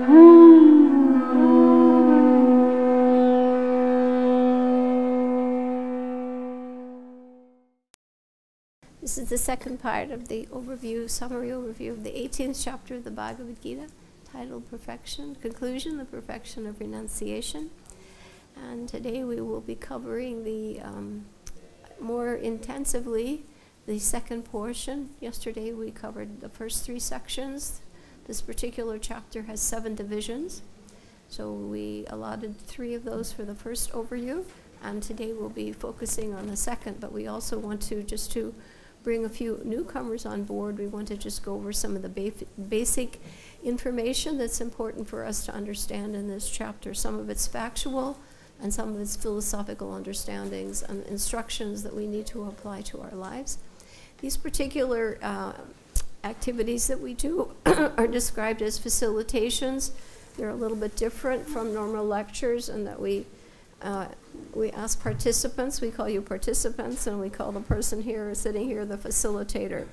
This is the second part of the summary overview of the 18th chapter of the Bhagavad-Gita, titled Perfection, Conclusion, the Perfection of Renunciation. And today we will be covering more intensively the second portion. Yesterday we covered the first 3 sections. This particular chapter has 7 divisions. So we allotted 3 of those for the first overview, and today we'll be focusing on the second, but we also want to, just to bring a few newcomers on board, we want to just go over some of the basic information that's important for us to understand in this chapter. Some of it's factual, and some of it's philosophical understandings and instructions that we need to apply to our lives. These particular activities that we do are described as facilitations. They're a little bit different from normal lectures in that we ask participants, we call you participants, and we call the person here, sitting here, the facilitator.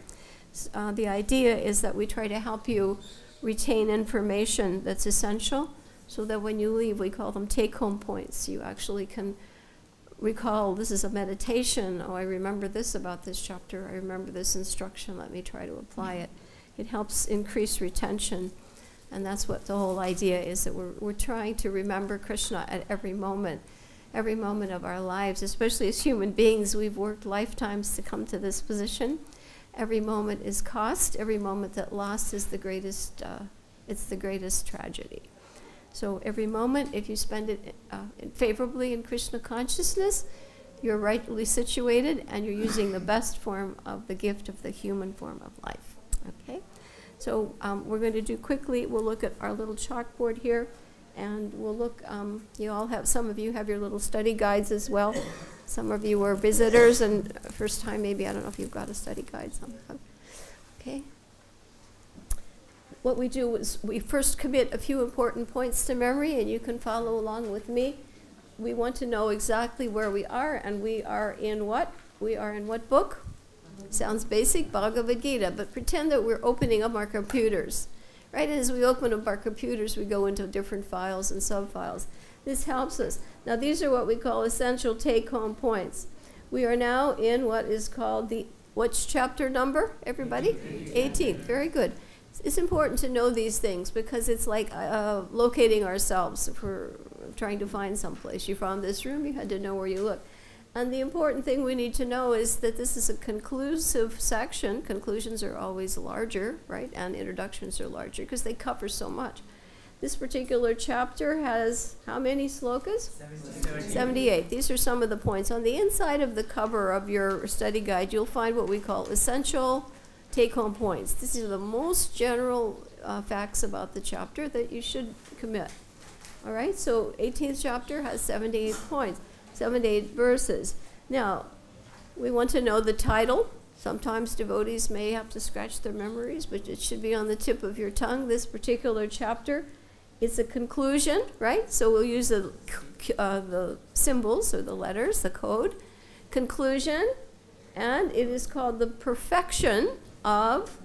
The idea is that we try to help you retain information that's essential, so that when you leave, we call them take-home points. You actually can recall, this is a meditation, oh, I remember this about this chapter, I remember this instruction, let me try to apply it. It helps increase retention, and that's what the whole idea is, that we're trying to remember Krishna at every moment of our lives, especially as human beings. We've worked lifetimes to come to this position. Every moment is cost. Every moment that lost is the greatest, it's the greatest tragedy. So every moment, if you spend it favorably in Krishna consciousness, you're rightly situated and you're using the best form of the gift of the human form of life. Okay? So we're going to do quickly, we'll look at our little chalkboard here, and we'll look, you all have, some of you have your little study guides as well. Some of you are visitors, and first time maybe, I don't know if you've got a study guide somehow. Okay? What we do is we first commit a few important points to memory, and you can follow along with me. We want to know exactly where we are, and we are in what? We are in what book? Sounds basic, Bhagavad-Gita, but pretend that we're opening up our computers. Right, and as we open up our computers, we go into different files and sub-files. This helps us. Now, these are what we call essential take-home points. We are now in what is called what's chapter number, everybody? 18th, very good. It's important to know these things because it's like locating ourselves if we're trying to find someplace. You found this room, you had to know where you look. And the important thing we need to know is that this is a conclusive section. Conclusions are always larger, right? And introductions are larger because they cover so much. This particular chapter has how many slokas? 78. These are some of the points. On the inside of the cover of your study guide, you'll find what we call essential take-home points. These are the most general facts about the chapter that you should commit. All right, so 18th chapter has 78 points. 78 verses. Now, we want to know the title. Sometimes devotees may have to scratch their memories, but it should be on the tip of your tongue. This particular chapter, it's a conclusion, right? So we'll use the symbols or the letters, the code. Conclusion, and it is called the perfection of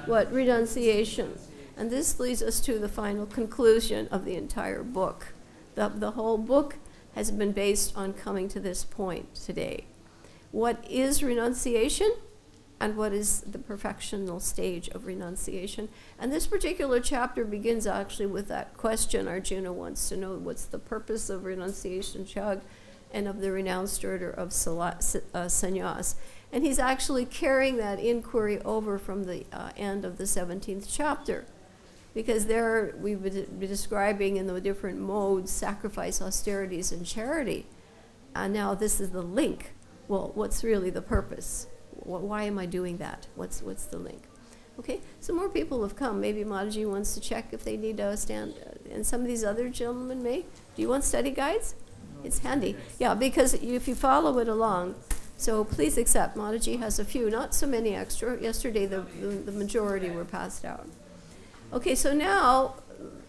what? Renunciation. And this leads us to the final conclusion of the entire book. The whole book has been based on coming to this point today. What is renunciation, and what is the perfectional stage of renunciation? And this particular chapter begins actually with that question. Arjuna wants to know what's the purpose of renunciation, Chag, and of the renounced order of sannyas. And he's actually carrying that inquiry over from the end of the 17th chapter. Because there we've been describing in the different modes, sacrifice, austerities, and charity. And now this is the link. Well, what's really the purpose? Why am I doing that? What's the link? Okay, so more people have come. Maybe Mataji wants to check if they need to stand, and some of these other gentlemen may. Do you want study guides? It's handy. Yeah, because if you follow it along, so please accept. Mataji has a few, not so many extra. Yesterday the majority were passed out. Okay, so now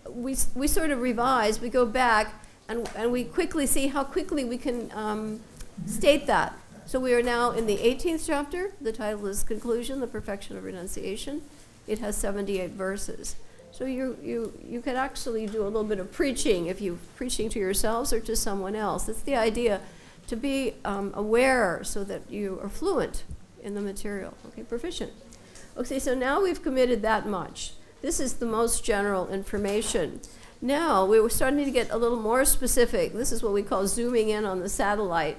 we sort of revise, we go back, and we quickly see how quickly we can state that. So we are now in the 18th chapter. The title is Conclusion, the Perfection of Renunciation. It has 78 verses. So you could actually do a little bit of preaching if you're preaching to yourselves or to someone else. It's the idea to be aware so that you are fluent in the material, okay, proficient. Okay, so now we've committed that much. This is the most general information. Now we're starting to get a little more specific. This is what we call zooming in on the satellite.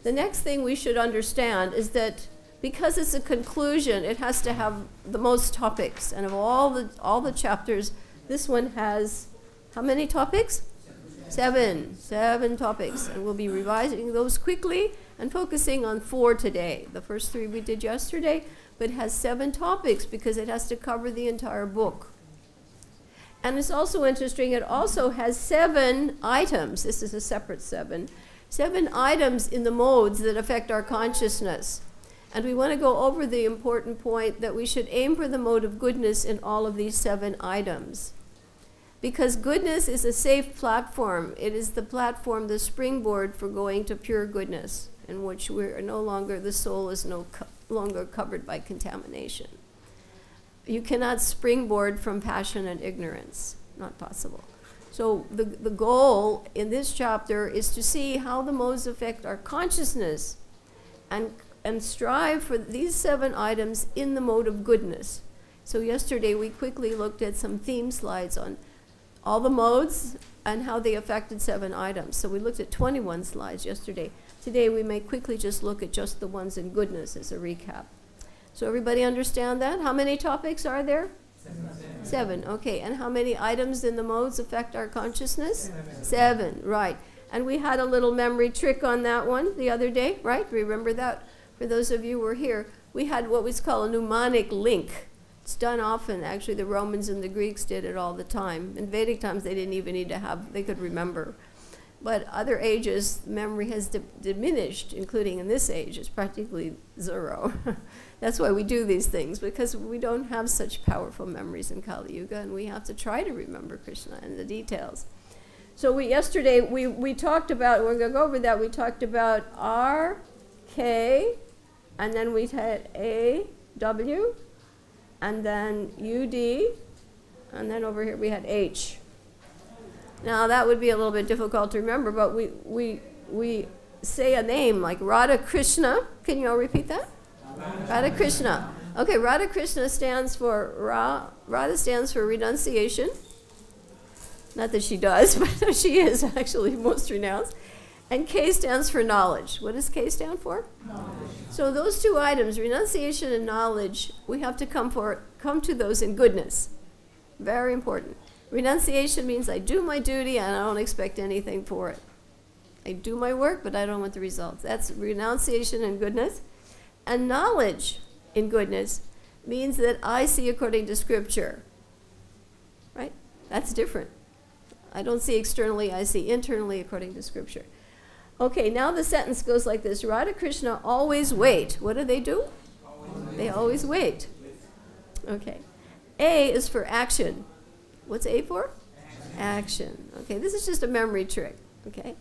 The next thing we should understand is that because it's a conclusion, it has to have the most topics. And of all the chapters, this one has how many topics? Seven topics. And we'll be revising those quickly and focusing on 4 today. The first 3 we did yesterday, but it has 7 topics because it has to cover the entire book. And it's also interesting, it also has 7 items. This is a separate 7 items in the modes that affect our consciousness. And we want to go over the important point that we should aim for the mode of goodness in all of these 7 items. Because goodness is a safe platform. It is the platform, the springboard for going to pure goodness, in which we're no longer, the soul is no longer covered by contamination. You cannot springboard from passion and ignorance. Not possible. So the goal in this chapter is to see how the modes affect our consciousness and strive for these 7 items in the mode of goodness. So yesterday we quickly looked at some theme slides on all the modes and how they affected 7 items. So we looked at 21 slides yesterday. Today we may quickly just look at just the ones in goodness as a recap. So everybody understand that? How many topics are there? 7. Okay. And how many items in the modes affect our consciousness? 7. Right. And we had a little memory trick on that one the other day, right? Remember that? For those of you who were here, we had what was called a mnemonic link. It's done often. Actually, the Romans and the Greeks did it all the time. In Vedic times, they didn't even need to have, they could remember. But other ages, memory has diminished, including in this age. It's practically 0. That's why we do these things, because we don't have such powerful memories in Kali Yuga, and we have to try to remember Krishna and the details. So yesterday we talked about, we're going to go over that, we talked about R, K, and then we had A, W, and then UD, and then over here we had H. Now that would be a little bit difficult to remember, but we say a name like Radha Krishna. Can you all repeat that? Radha Krishna. Okay, Radha Krishna stands for, Radha stands for renunciation. Not that she does, but she is actually most renounced. And K stands for knowledge. What does K stand for? Knowledge. So those 2 items, renunciation and knowledge, we have to come to those in goodness. Very important. Renunciation means I do my duty and I don't expect anything for it. I do my work, but I don't want the results. That's renunciation and goodness. And knowledge in goodness means that I see according to Scripture. Right? That's different. I don't see externally, I see internally according to Scripture. Okay, now the sentence goes like this. Radha Krishna always wait. What do? They always wait. Okay. A is for action. What's A for? Action. Okay, this is just a memory trick. Okay.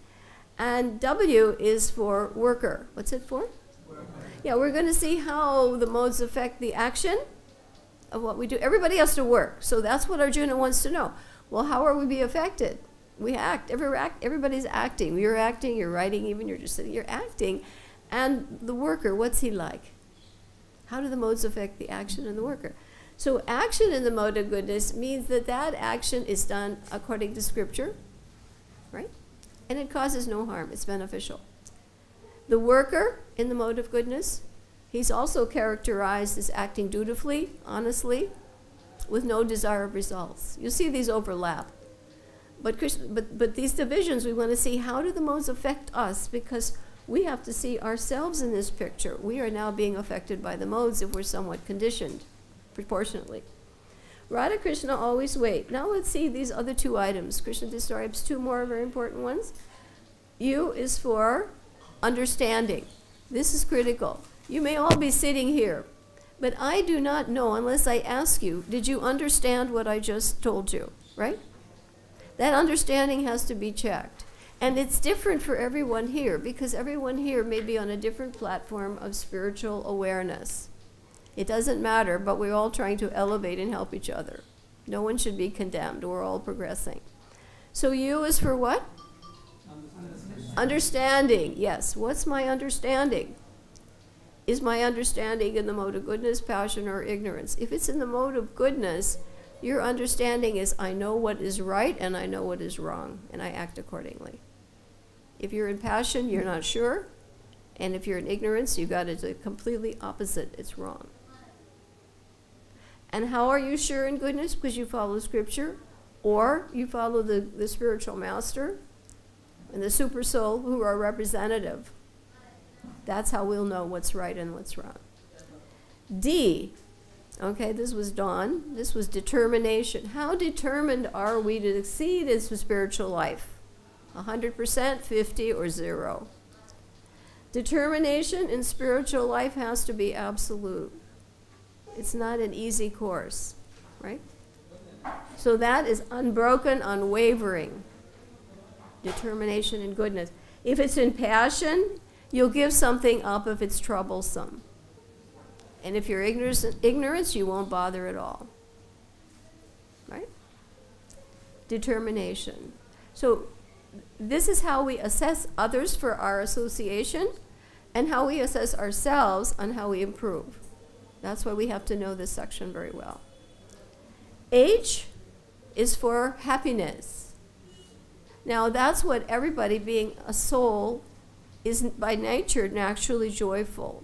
And W is for worker. What's it for? Worker. Yeah, we're going to see how the modes affect the action of what we do. Everybody has to work. So that's what Arjuna wants to know. Well, how are we being affected? We act. Everybody's acting. You're acting, you're writing even, you're just sitting, you're acting. And the worker, what's he like? How do the modes affect the action and the worker? So action in the mode of goodness means that that action is done according to Scripture, right? And it causes no harm. It's beneficial. The worker in the mode of goodness, he's also characterized as acting dutifully, honestly, with no desire of results. You'll see these overlap. But these divisions, we want to see how do the modes affect us, because we have to see ourselves in this picture. We are now being affected by the modes if we're somewhat conditioned, proportionately. Radha Krishna always wait. Now let's see these other 2 items. Krishna describes 2 more very important ones. U is for understanding. This is critical. You may all be sitting here, but I do not know unless I ask you, did you understand what I just told you, right? That understanding has to be checked. And it's different for everyone here, because everyone here may be on a different platform of spiritual awareness. It doesn't matter, but we're all trying to elevate and help each other. No one should be condemned. We're all progressing. So U is for what? Understanding. Yes. What's my understanding? Is my understanding in the mode of goodness, passion, or ignorance? If it's in the mode of goodness, your understanding is I know what is right and I know what is wrong, and I act accordingly. If you're in passion, you're not sure. And if you're in ignorance, you got it the completely opposite. It's wrong. And how are you sure in goodness? Because you follow Scripture, or you follow the spiritual master and the super soul who are representative. That's how we'll know what's right and what's wrong. D, okay, this was dawn. This was determination. How determined are we to succeed in spiritual life? 100%, 50, or 0? Determination in spiritual life has to be absolute. It's not an easy course, right? So that is unbroken, unwavering determination in goodness. If it's in passion, you'll give something up if it's troublesome. And if you're ignorance, you won't bother at all. Right? Determination. So this is how we assess others for our association and how we assess ourselves on how we improve. That's why we have to know this section very well. H is for happiness. Now that's what everybody, being a soul, is by nature naturally joyful.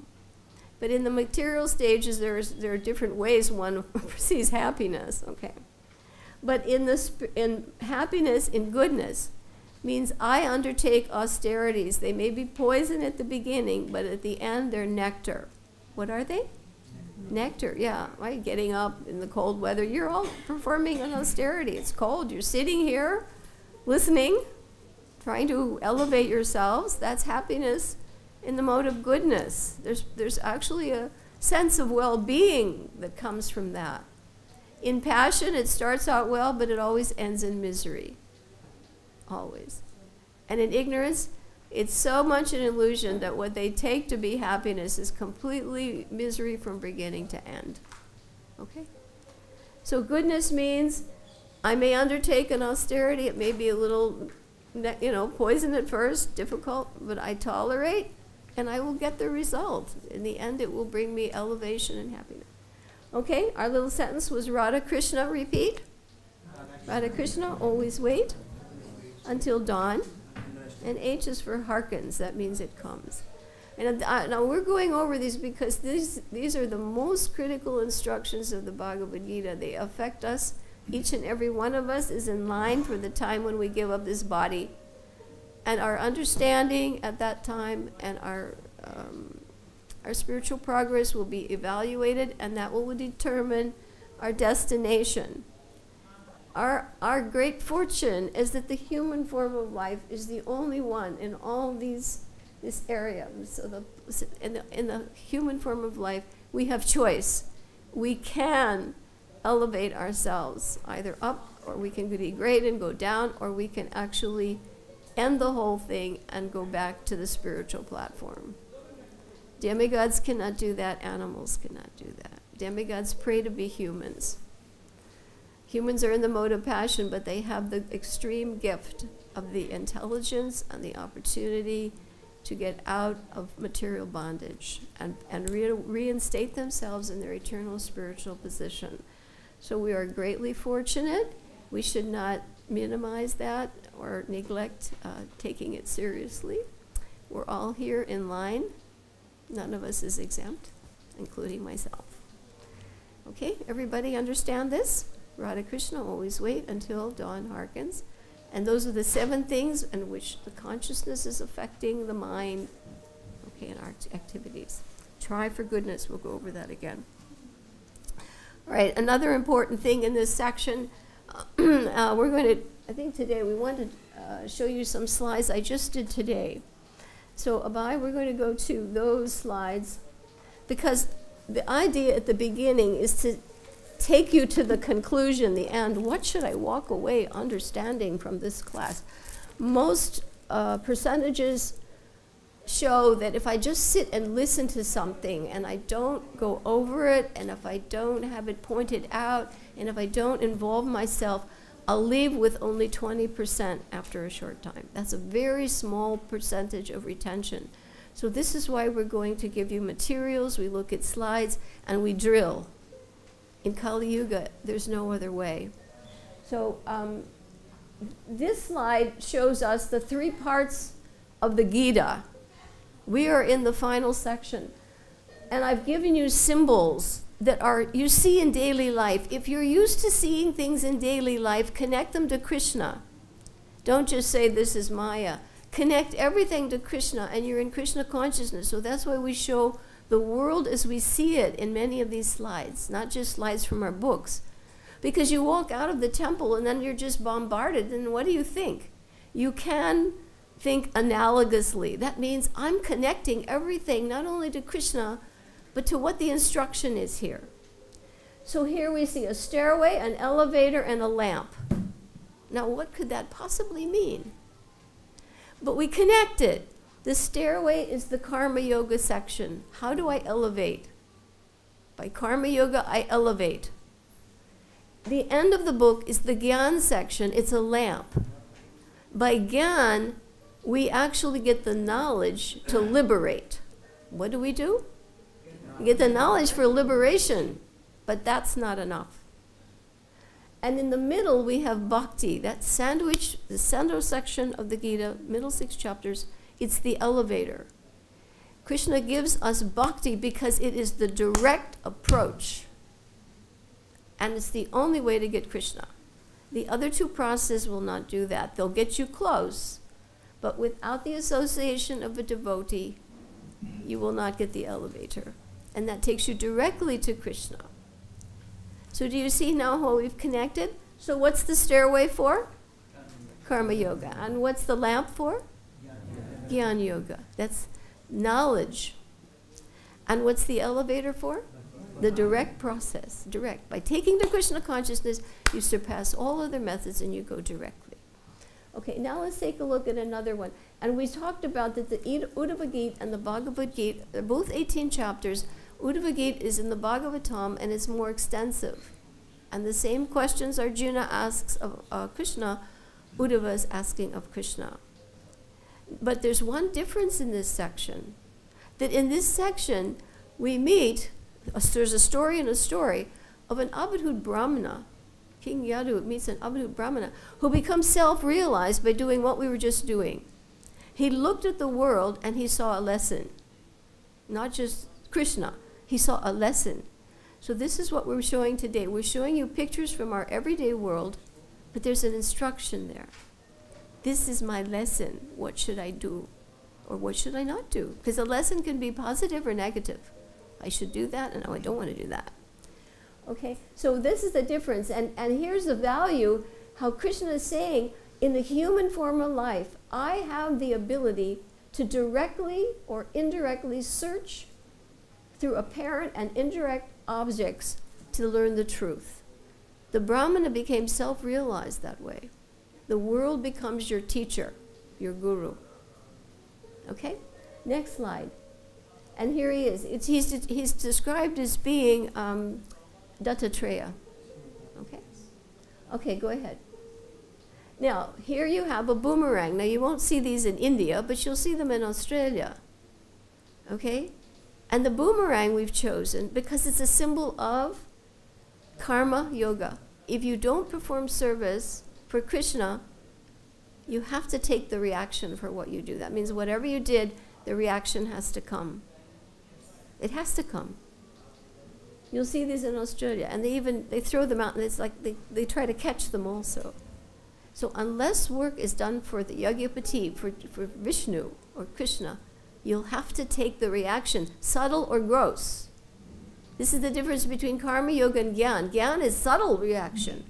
But in the material stages, there are different ways one perceives happiness. Okay, but in happiness, in goodness, means I undertake austerities. They may be poison at the beginning, but at the end they're nectar. What are they? Nectar, yeah. Right? Getting up in the cold weather, you're all performing an austerity. It's cold. You're sitting here, listening, trying to elevate yourselves. That's happiness in the mode of goodness. There's actually a sense of well-being that comes from that. In passion, it starts out well, but it always ends in misery. Always. And in ignorance, it's so much an illusion that what they take to be happiness is completely misery from beginning to end. Okay? So goodness means I may undertake an austerity. It may be a little, poison at first, difficult, but I tolerate, and I will get the result. In the end, it will bring me elevation and happiness. Okay, our little sentence was Radha Krishna, repeat. Radha Krishna, always wait until dawn. And H is for hearkens. That means it comes. And now we're going over these because these are the most critical instructions of the Bhagavad-Gita. They affect us. Each and every one of us is in line for the time when we give up this body. And our understanding at that time and our spiritual progress will be evaluated, and that will determine our destination. Our great fortune is that the human form of life is the only one in all this area. So in the human form of life, we have choice. We can elevate ourselves either up, or we can degrade and go down, or we can actually end the whole thing and go back to the spiritual platform. Demigods cannot do that. Animals cannot do that. Demigods pray to be humans. Humans are in the mode of passion, but they have the extreme gift of the intelligence and the opportunity to get out of material bondage and reinstate themselves in their eternal spiritual position. So we are greatly fortunate. We should not minimize that or neglect taking it seriously. We're all here in line. None of us is exempt, including myself. Okay, everybody understand this? Radha Krishna, always wait until dawn hearkens. And those are the 7 things in which the consciousness is affecting the mind, okay, in our activities. Try for goodness. We'll go over that again. All right, another important thing in this section, we're going to, I think today we want to show you some slides I just did today. So Abai, we're going to go to those slides because the idea at the beginning is to take you to the conclusion, the end. What should I walk away understanding from this class? Most percentages show that if I just sit and listen to something and I don't go over it, and if I don't have it pointed out, and if I don't involve myself, I'll leave with only 20% after a short time. That's a very small percentage of retention. So this is why we're going to give you materials, we look at slides, and we drill. In Kali Yuga, there's no other way. So this slide shows us the 3 parts of the Gita. We are in the final section. And I've given you symbols that you see in daily life. If you're used to seeing things in daily life, connect them to Krishna. Don't just say this is Maya. Connect everything to Krishna, and you're in Krishna consciousness. So that's why we show the world as we see it in many of these slides, not just slides from our books. Because you walk out of the temple and then you're just bombarded, and what do you think? You can think analogously. That means I'm connecting everything not only to Krishna, but to what the instruction is here. So here we see a stairway, an elevator, and a lamp. Now what could that possibly mean? But we connect it. The stairway is the Karma Yoga section. How do I elevate? By Karma Yoga, I elevate. The end of the book is the Gyan section. It's a lamp. By Gyan, we actually get the knowledge to liberate. What do? We get the knowledge for liberation, but that's not enough. And in the middle, we have bhakti, that sandwich, the center section of the Gita, middle 6 chapters, it's the elevator. Krishna gives us bhakti because it is the direct approach. And it's the only way to get Krishna. The other 2 processes will not do that. They'll get you close, but without the association of a devotee, you will not get the elevator. And that takes you directly to Krishna. So do you see now how we've connected? So what's the stairway for? Karma Yoga. And what's the lamp for? Gyan Yoga. That's knowledge. And what's the elevator for? The direct process. Direct. By taking the Krishna consciousness, you surpass all other methods and you go directly. Okay, now let's take a look at another one. And we talked about that the Uddhava-Gita and the Bhagavad-Gita, they're both 18 chapters. Uddhava-Gita is in the Bhagavatam and it's more extensive. And the same questions Arjuna asks of Krishna, Uddhava is asking of Krishna. But there's one difference in this section. That in this section, we meet, there's a story and a story of an Avadhut Brahmana. King Yadu meets an Avadhut Brahmana who becomes self-realized by doing what we were just doing. He looked at the world and he saw a lesson. Not just Krishna. He saw a lesson. So this is what we're showing today. We're showing you pictures from our everyday world, but there's an instruction there. This is my lesson. What should I do? Or what should I not do? Because a lesson can be positive or negative. I should do that, and no, I don't want to do that. Okay, so this is the difference. And here's the value, how Krishna is saying, in the human form of life, I have the ability to directly or indirectly search through apparent and indirect objects to learn the truth. The Brahmana became self-realized that way. The world becomes your teacher, your guru. Okay? Next slide. And here he is. He's described as being Dattatreya. Okay? Okay, go ahead. Now, here you have a boomerang. Now, you won't see these in India, but you'll see them in Australia. Okay? And the boomerang we've chosen because it's a symbol of karma yoga. If you don't perform service for Krishna, you have to take the reaction for what you do. That means whatever you did, the reaction has to come. It has to come. You'll see these in Australia, and they throw them out, and it's like they try to catch them also. So unless work is done for the Yagyapati, for Vishnu or Krishna, you'll have to take the reaction, subtle or gross. This is the difference between karma yoga and gyan. Gyan is subtle reaction.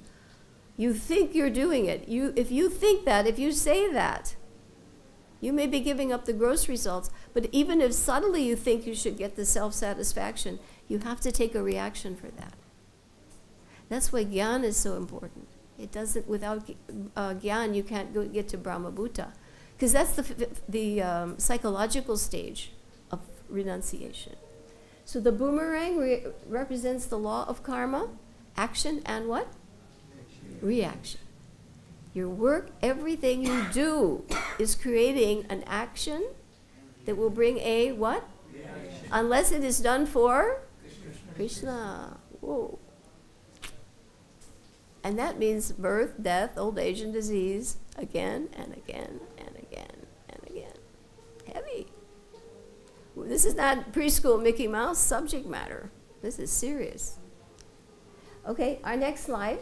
You think you're doing it. If you think that, if you say that, you may be giving up the gross results, but even if subtly you think you should get the self-satisfaction, you have to take a reaction for that. That's why gyan is so important. It doesn't, without gyan, you can't get to Brahma Bhuta. because that's the psychological stage of renunciation. So the boomerang represents the law of karma, action and what? Reaction. Your work, everything you do is creating an action that will bring a what? Reaction. Unless it is done for Krishna. Whoa. And that means birth, death, old age, and disease again and again and again and again. Heavy. This is not preschool Mickey Mouse subject matter. This is serious. Okay, our next slide.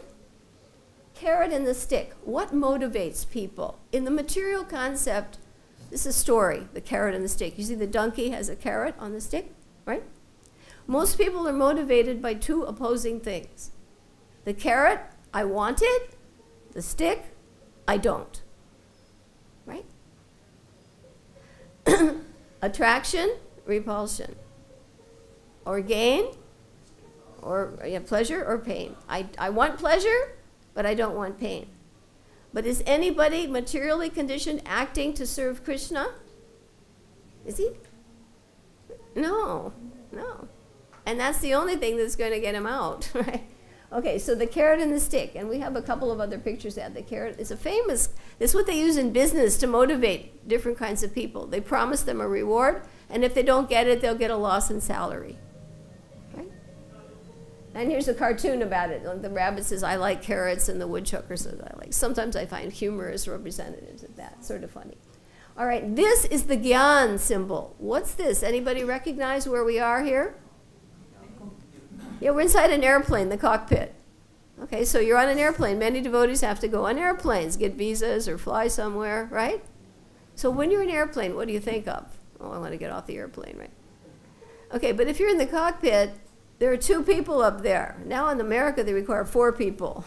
Carrot and the stick. What motivates people? In the material concept, this is a story, the carrot and the stick. You see the donkey has a carrot on the stick, right? Most people are motivated by two opposing things. The carrot, I want it. The stick, I don't. Right? Attraction, repulsion. Or gain, or pleasure or pain. I want pleasure, but I don't want pain. But is anybody materially conditioned acting to serve Krishna? Is he? No, no. And that's the only thing that's going to get him out, right? Okay, so the carrot and the stick, and we have a couple of other pictures there. The carrot is a famous, this is what they use in business to motivate different kinds of people. They promise them a reward, and if they don't get it, they'll get a loss in salary. Right? And here's a cartoon about it. The rabbit says, I like carrots, and the woodchucker says, I like. Sometimes I find humorous representatives of that, sort of funny. All right, this is the Gyan symbol. What's this? Anybody recognize where we are here? Yeah, we're inside an airplane, the cockpit. Okay, so you're on an airplane. Many devotees have to go on airplanes, get visas or fly somewhere, right? So when you're in an airplane, what do you think of? Oh, I want to get off the airplane, right? Okay, but if you're in the cockpit, there are 2 people up there. Now in America, they require 4 people.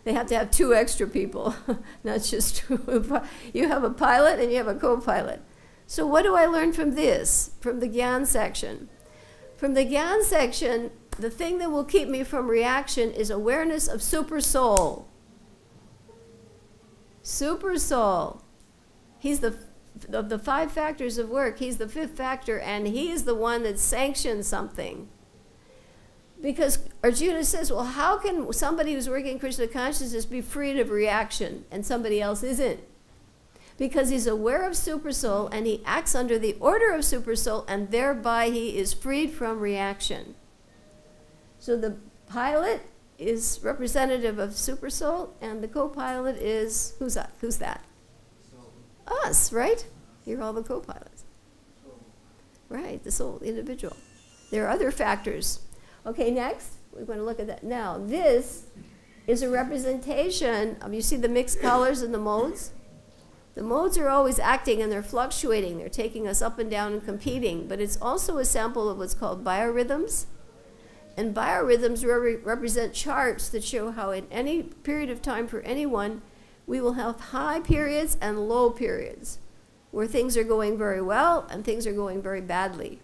They have to have 2 extra people, not just 2. You have a pilot and you have a co-pilot. So what do I learn from this, from the Gyan section? From the Gyan section, the thing that will keep me from reaction is awareness of super soul. Super soul. He's of the 5 factors of work, he's the 5th factor, and he's the one that sanctions something. Because Arjuna says, well, how can somebody who's working in Krishna consciousness be freed of reaction and somebody else isn't? Because he's aware of Supersoul and he acts under the order of Supersoul, and thereby he is freed from reaction. So the pilot is representative of Supersoul, and the co-pilot is, who's that? Who's that? Soul. Us, right? You're all the co-pilots. Right, the soul, the individual. There are other factors. Okay, next, we're going to look at that. Now, this is a representation of, you see the mixed colors and the modes? The modes are always acting and they're fluctuating. They're taking us up and down and competing. But it's also a sample of what's called biorhythms. And biorhythms represent charts that show how in any period of time for anyone, we will have high periods and low periods, where things are going very well and things are going very badly.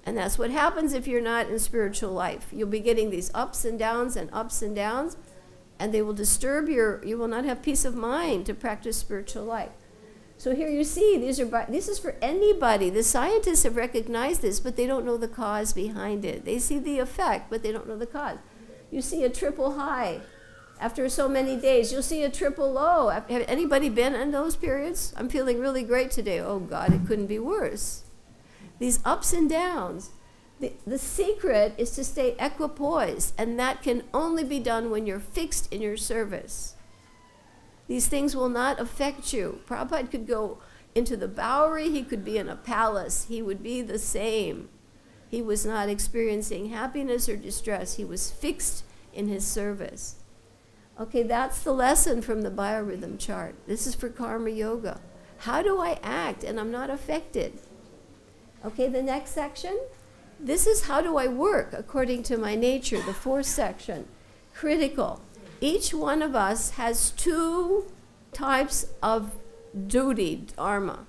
And that's what happens if you're not in spiritual life. You'll be getting these ups and downs, and they will disturb you will not have peace of mind to practice spiritual life. So here you see, this is for anybody. The scientists have recognized this, but they don't know the cause behind it. They see the effect, but they don't know the cause. You see a triple high after so many days. You'll see a triple low. Have anybody been in those periods? I'm feeling really great today. Oh God, it couldn't be worse. These ups and downs. The secret is to stay equipoised, and that can only be done when you're fixed in your service. These things will not affect you. Prabhupada could go into the Bowery, he could be in a palace, he would be the same. He was not experiencing happiness or distress, he was fixed in his service. Okay, that's the lesson from the biorhythm chart. This is for karma yoga. How do I act and I'm not affected? Okay, the next section. This is how do I work according to my nature, the 4th section. Critical. Each one of us has 2 types of duty, dharma,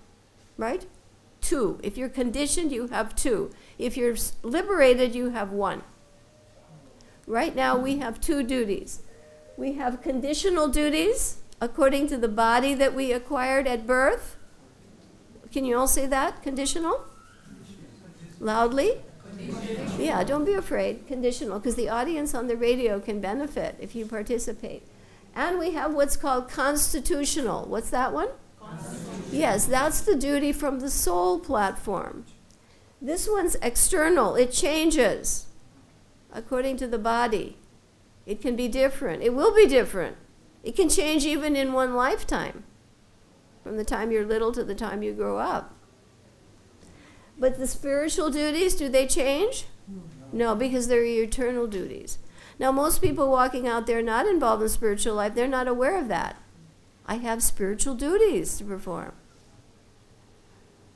right? 2. If you're conditioned, you have 2. If you're liberated, you have 1. Right now, we have 2 duties. We have conditional duties according to the body that we acquired at birth. Can you all say that? Conditional? Loudly? Yeah, don't be afraid. Conditional, because the audience on the radio can benefit if you participate. And we have what's called constitutional. What's that one? Yes, that's the duty from the soul platform. This one's external. It changes according to the body. It can be different. It will be different. It can change even in one lifetime, from the time you're little to the time you grow up. But the spiritual duties, do they change? No, because they're your eternal duties. Now, most people walking out there not involved in spiritual life, they're not aware of that. I have spiritual duties to perform.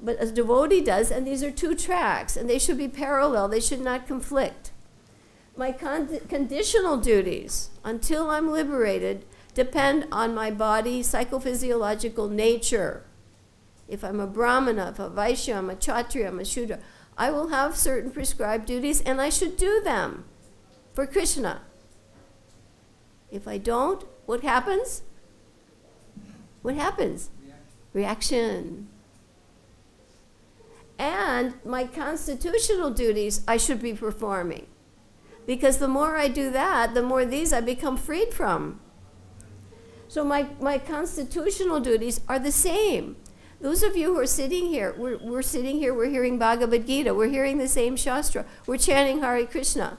But a devotee does, and these are two tracks, and they should be parallel. They should not conflict. My conditional duties, until I'm liberated, depend on my body psychophysiological nature. If I'm a Brahmana, if I'm a Vaishya, I'm a Kshatriya, I'm a Shudra, I will have certain prescribed duties, and I should do them for Krishna. If I don't, what happens? What happens? Reaction. And my constitutional duties I should be performing. Because the more I do that, the more these I become freed from. So my constitutional duties are the same. Those of you who are sitting here, we're sitting here, we're hearing Bhagavad-Gita, we're hearing the same Shastra, we're chanting Hare Krishna.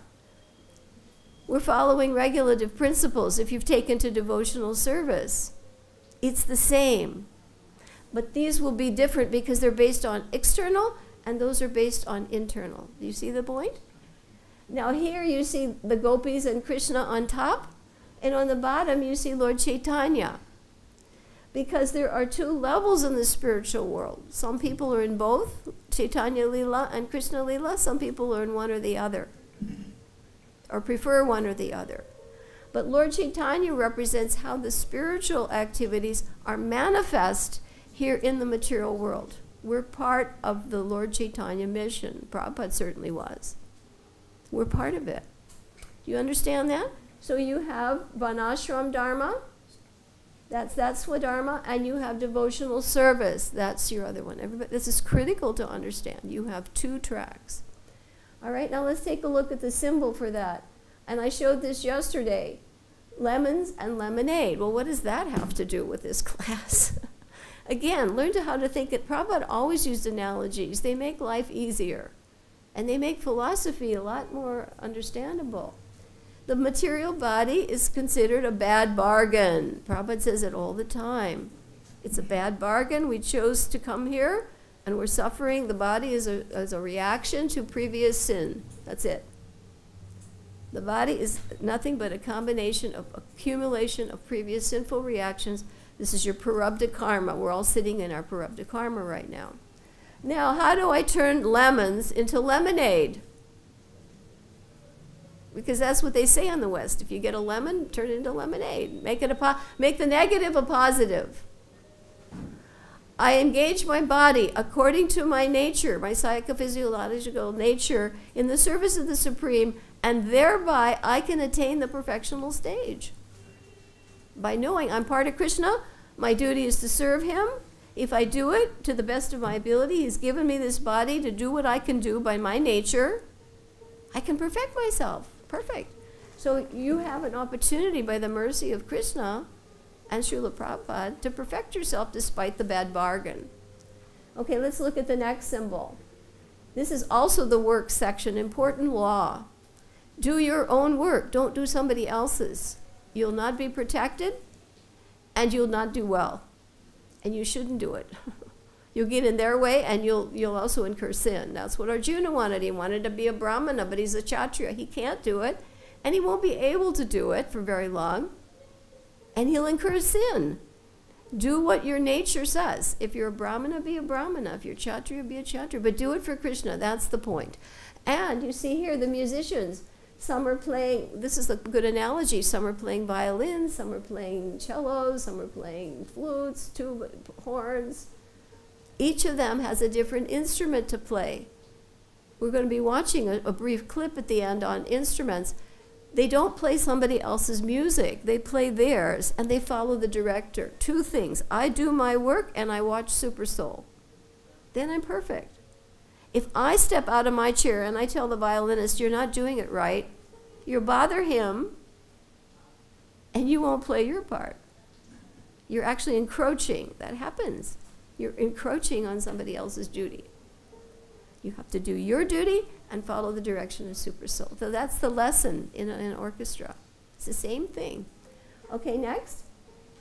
We're following regulative principles if you've taken to devotional service. It's the same. But these will be different because they're based on external and those are based on internal. Do you see the point? Now here you see the gopis and Krishna on top, and on the bottom you see Lord Chaitanya. Because there are two levels in the spiritual world. Some people are in both, Chaitanya Lila and Krishna Lila. Some people are in one or the other, or prefer one or the other. But Lord Chaitanya represents how the spiritual activities are manifest here in the material world. We're part of the Lord Chaitanya mission. Prabhupada certainly was. We're part of it. Do you understand that? So you have Varnashram Dharma, that's Swadharma, and you have devotional service. That's your other one. Everybody, this is critical to understand. You have two tracks. All right, now let's take a look at the symbol for that. And I showed this yesterday, lemons and lemonade. Well, what does that have to do with this class? Again, learn how to think it. Prabhupada always used analogies. They make life easier. And they make philosophy a lot more understandable. The material body is considered a bad bargain. Prabhupada says it all the time. It's a bad bargain. We chose to come here, and we're suffering. The body is a reaction to previous sin. That's it. The body is nothing but a combination of accumulation of previous sinful reactions. This is your prarabdha karma. We're all sitting in our prarabdha karma right now. Now, how do I turn lemons into lemonade? Because that's what they say in the West. If you get a lemon, turn it into lemonade. Make the negative a positive. I engage my body according to my nature, my psychophysiological nature, in the service of the Supreme, and thereby I can attain the perfectional stage. By knowing I'm part of Krishna, my duty is to serve him. If I do it to the best of my ability, he's given me this body to do what I can do by my nature, I can perfect myself. Perfect. So you have an opportunity by the mercy of Krishna and Srila Prabhupada to perfect yourself despite the bad bargain. Okay, let's look at the next symbol. This is also the work section, important law. Do your own work. Don't do somebody else's. You'll not be protected and you'll not do well. And you shouldn't do it. You'll get in their way and you'll also incur sin. That's what Arjuna wanted. He wanted to be a Brahmana, but he's a Kshatriya. He can't do it, and he won't be able to do it for very long, and he'll incur sin. Do what your nature says. If you're a Brahmana, be a Brahmana. If you're Kshatriya, be a Kshatriya. But do it for Krishna. That's the point. And you see here the musicians. Some are playing, this is a good analogy, some are playing violins, some are playing cellos, some are playing flutes, tuba, horns. Each of them has a different instrument to play. We're going to be watching a brief clip at the end on instruments. They don't play somebody else's music. They play theirs, and they follow the director. Two things. I do my work, and I watch Super Soul. Then I'm perfect. If I step out of my chair and I tell the violinist, you're not doing it right, you'll bother him, and you won't play your part. You're actually encroaching. That happens. You're encroaching on somebody else's duty. You have to do your duty and follow the direction of Super Soul. So that's the lesson in an orchestra. It's the same thing. Okay, next.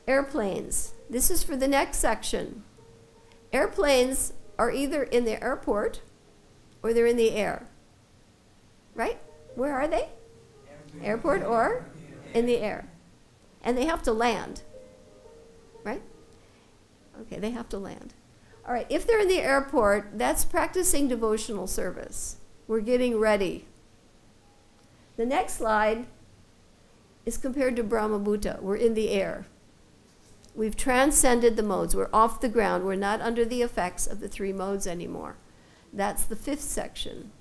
Airplanes. This is for the next section. Airplanes are either in the airport or they're in the air. Right? Where are they? Airport or in the air. And they have to land. Right? Okay, they have to land. All right, if they're in the airport, that's practicing devotional service. We're getting ready. The next slide is compared to Brahma-bhuta. We're in the air. We've transcended the modes. We're off the ground. We're not under the effects of the three modes anymore. That's the fifth section.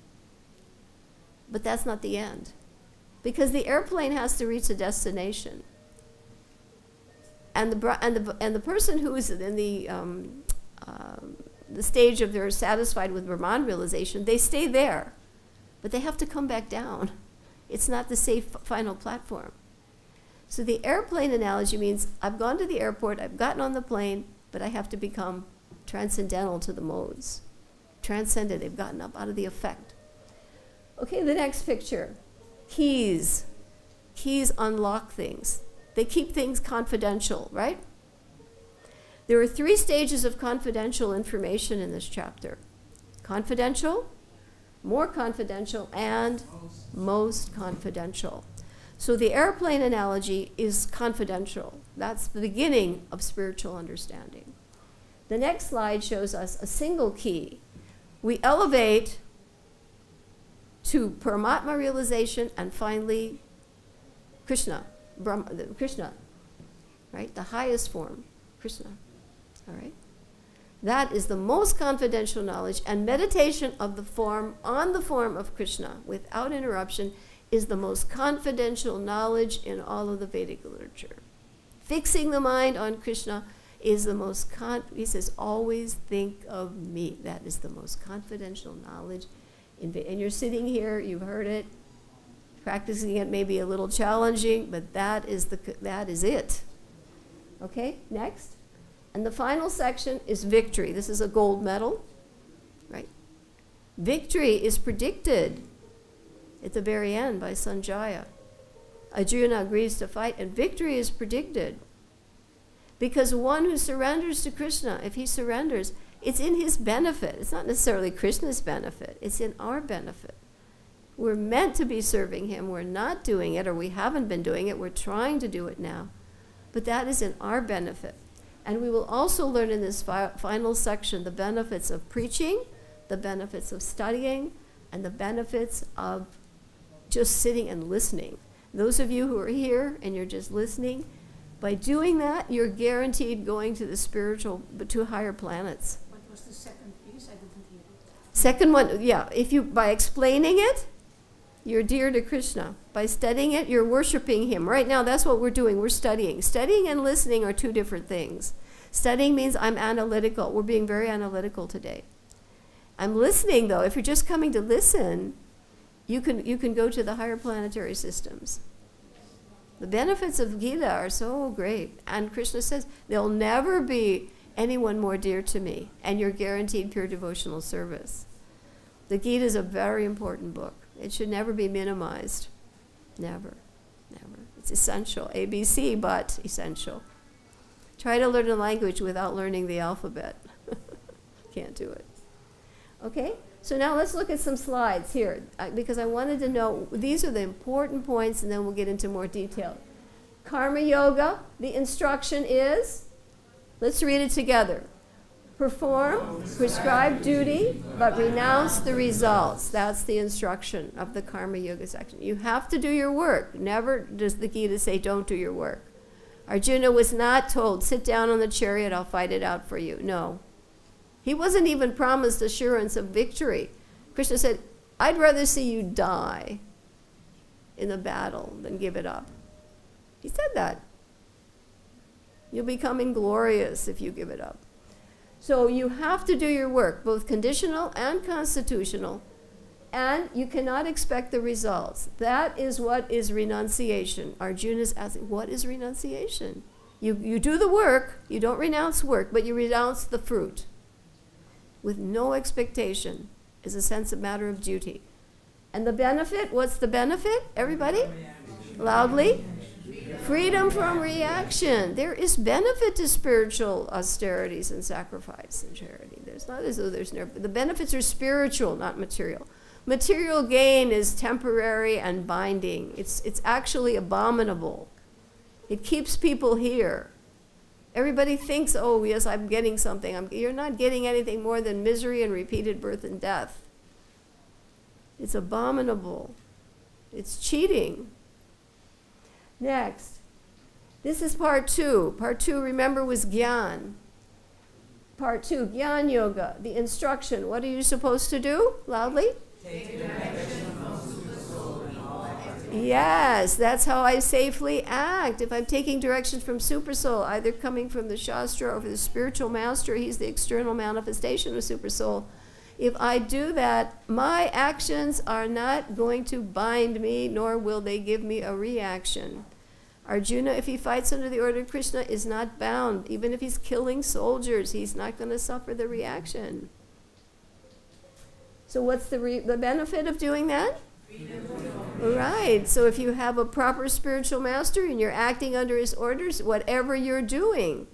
But that's not the end. Because the airplane has to reach a destination. And the person who is in the stage of they're satisfied with Brahman realization, they stay there. But they have to come back down. It's not the safe final platform. So the airplane analogy means I've gone to the airport, I've gotten on the plane, but I have to become transcendental to the modes. Transcended, they've gotten up out of the effect. Okay, the next picture. Keys. Keys unlock things. They keep things confidential, right? There are 3 stages of confidential information in this chapter. Confidential, more confidential, and most confidential. So the airplane analogy is confidential. That's the beginning of spiritual understanding. The next slide shows us a single key. We elevate to Paramatma realization and finally Krishna, Krishna, right? The highest form, Krishna. All right? That is the most confidential knowledge, and meditation of the form, on the form of Krishna, without interruption, is the most confidential knowledge in all of the Vedic literature. Fixing the mind on Krishna is the most, he says, always think of me. That is the most confidential knowledge. And you're sitting here, you've heard it. Practicing it may be a little challenging, but that is it. Okay, next. And the final section is victory. This is a gold medal, right? Victory is predicted at the very end by Sanjaya. Arjuna agrees to fight, and victory is predicted. Because one who surrenders to Krishna, if he surrenders, it's in his benefit. It's not necessarily Krishna's benefit. It's in our benefit. We're meant to be serving him. We're not doing it, or we haven't been doing it. We're trying to do it now. But that is in our benefit. And we will also learn in this final section the benefits of preaching, the benefits of studying, and the benefits of just sitting and listening. Those of you who are here and you're just listening, by doing that, you're guaranteed going to the spiritual, but to higher planets. What was the second piece? I didn't hear it. Second one, yeah, by explaining it, you're dear to Krishna. By studying it, you're worshiping him. Right now, that's what we're doing. We're studying. Studying and listening are 2 different things. Studying means I'm analytical. We're being very analytical today. I'm listening, though. If you're just coming to listen, you can go to the higher planetary systems. The benefits of Gita are so great. And Krishna says, there'll never be anyone more dear to me, and you're guaranteed pure devotional service. The Gita is a very important book. It should never be minimized. Never, never. It's essential. ABC, but essential. Try to learn a language without learning the alphabet. Can't do it. Okay? So now let's look at some slides here, because I wanted to know, these are the important points, and then we'll get into more detail. Karma Yoga, the instruction is, let's read it together. Perform prescribed duty, but renounce the results. That's the instruction of the Karma Yoga section. You have to do your work. Never does the Gita say, don't do your work. Arjuna was not told, sit down on the chariot, I'll fight it out for you. No. He wasn't even promised assurance of victory. Krishna said, I'd rather see you die in the battle than give it up. He said that. You'll become inglorious if you give it up. So you have to do your work, both conditional and constitutional, and you cannot expect the results. That is what is renunciation. Arjuna's asking, what is renunciation? You do the work, you don't renounce work, but you renounce the fruit with no expectation. Is a sense of matter of duty. And the benefit, what's the benefit? Everybody? Loudly? Freedom from reaction. There is benefit to spiritual austerities and sacrifice and charity. There's not as though there's never. The benefits are spiritual, not material. Material gain is temporary and binding. It's actually abominable. It keeps people here. Everybody thinks, oh, yes, I'm getting something. You're not getting anything more than misery and repeated birth and death. It's abominable. It's cheating. Next. This is part 2. Part 2, remember, was Gyan. Part 2, Gyan Yoga, the instruction. What are you supposed to do? Loudly? Take direction from Supersoul in all activities. Yes, that's how I safely act. If I'm taking directions from Supersoul, either coming from the Shastra or from the spiritual master, he's the external manifestation of Supersoul. If I do that, my actions are not going to bind me, nor will they give me a reaction. Arjuna, if he fights under the order of Krishna, is not bound. Even if he's killing soldiers, he's not going to suffer the reaction. So what's the benefit of doing that? Right. So if you have a proper spiritual master and you're acting under his orders, whatever you're doing,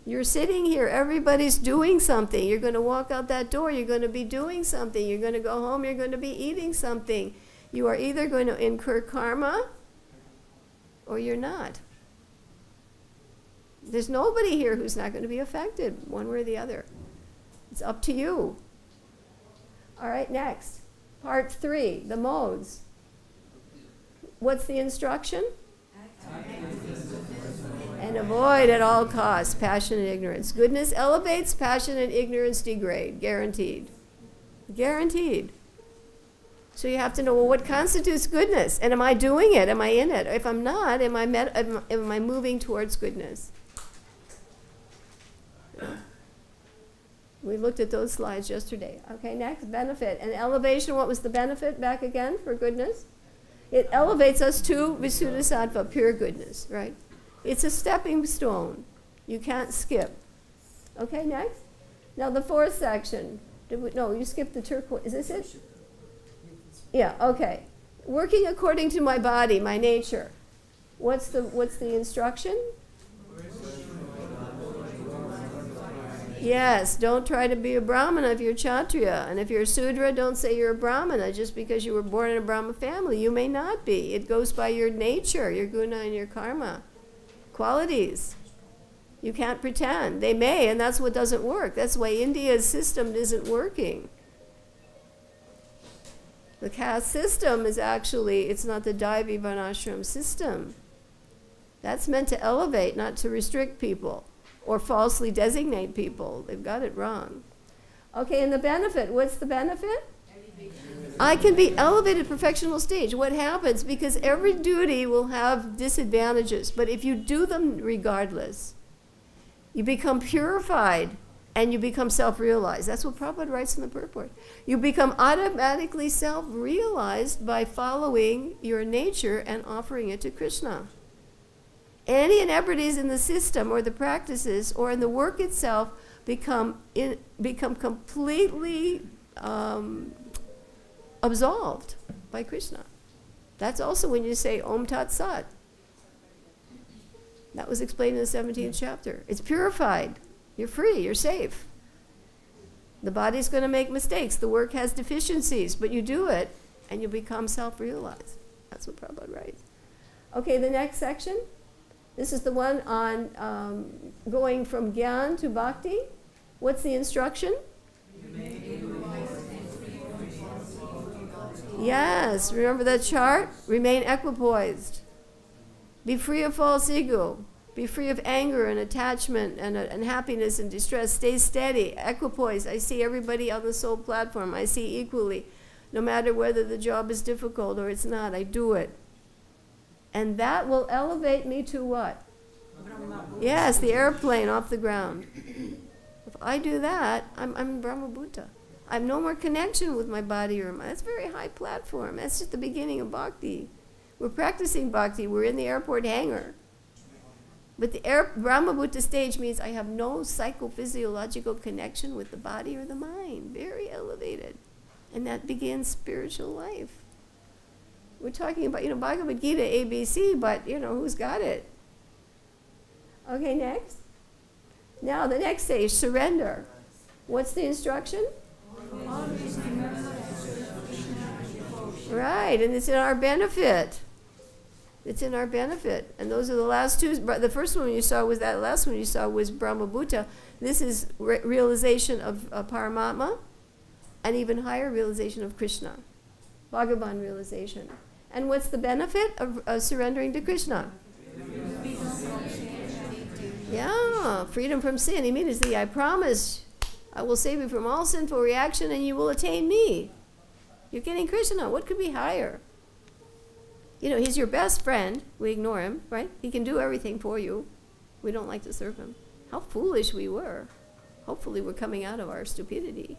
you're sitting here, everybody's doing something. You're going to walk out that door, you're going to be doing something. You're going to go home, you're going to be eating something. You are either going to incur karma or you're not. There's nobody here who's not going to be affected one way or the other. It's up to you. All right, next. Part 3, the modes. What's the instruction? And avoid at all costs passion and ignorance. Goodness elevates, passion and ignorance degrade. Guaranteed. Guaranteed. So you have to know, well, what constitutes goodness? And am I doing it? Am I in it? If I'm not, am I moving towards goodness? We looked at those slides yesterday. Okay, next, benefit. And elevation, what was the benefit back again for goodness? It elevates us to Visuddhisattva, pure goodness, right? It's a stepping stone. You can't skip. Okay, next. Now the 4th section. No, you skipped the turquoise. Is this it? Yeah, okay. Working according to my body, my nature. What's the instruction? Yes, don't try to be a Brahmana if you're Kshatriya. And if you're a Sudra, don't say you're a Brahmana just because you were born in a Brahma family. You may not be. It goes by your nature, your guna and your karma. Qualities. You can't pretend. They may, and that's what doesn't work. That's why India's system isn't working. The caste system is actually, it's not the Daivi Varnashram system. That's meant to elevate, not to restrict people or falsely designate people. They've got it wrong. Okay, and the benefit, what's the benefit? I can be elevated perfectional stage. What happens? Because every duty will have disadvantages, but if you do them regardless, you become purified and you become self-realized. That's what Prabhupada writes in the purport. You become automatically self-realized by following your nature and offering it to Krishna. Any inebrities in the system or the practices or in the work itself become completely absolved by Krishna. That's also when you say Om Tat Sat. That was explained in the 17th chapter. It's purified. You're free. You're safe. The body's going to make mistakes. The work has deficiencies, but you do it and you become self-realized. That's what Prabhupada writes. Okay, the next section. This is the one on going from Gyan to Bhakti. What's the instruction? Yes, remember that chart? Remain equipoised. Be free of false ego. Be free of anger and attachment and happiness and distress. Stay steady, equipoised. I see everybody on the soul platform. I see equally. No matter whether the job is difficult or it's not, I do it. And that will elevate me to what? Yes, the airplane off the ground. If I do that, I'm Brahma Bhuta. I have no more connection with my body or mind. That's a very high platform. That's just the beginning of bhakti. We're practicing bhakti. We're in the airport hangar. But the Brahma Bhuta stage means I have no psychophysiological connection with the body or the mind. Very elevated. And that begins spiritual life. We're talking about, Bhagavad-Gita, ABC, but, who's got it? Okay, next. Now, the next stage, surrender. What's the instruction? Right, and it's in our benefit. It's in our benefit. And those are the last two. The first one you saw was that. Last one you saw was Brahma Bhuta. This is realization of Paramatma, and even higher realization of Krishna. Bhagavan realization. And what's the benefit of surrendering to Krishna? Yeah, freedom from sin. Immediately, I promise I will save you from all sinful reaction and you will attain me. You're getting Krishna. What could be higher? He's your best friend. We ignore him, right? He can do everything for you. We don't like to serve him. How foolish we were. Hopefully we're coming out of our stupidity.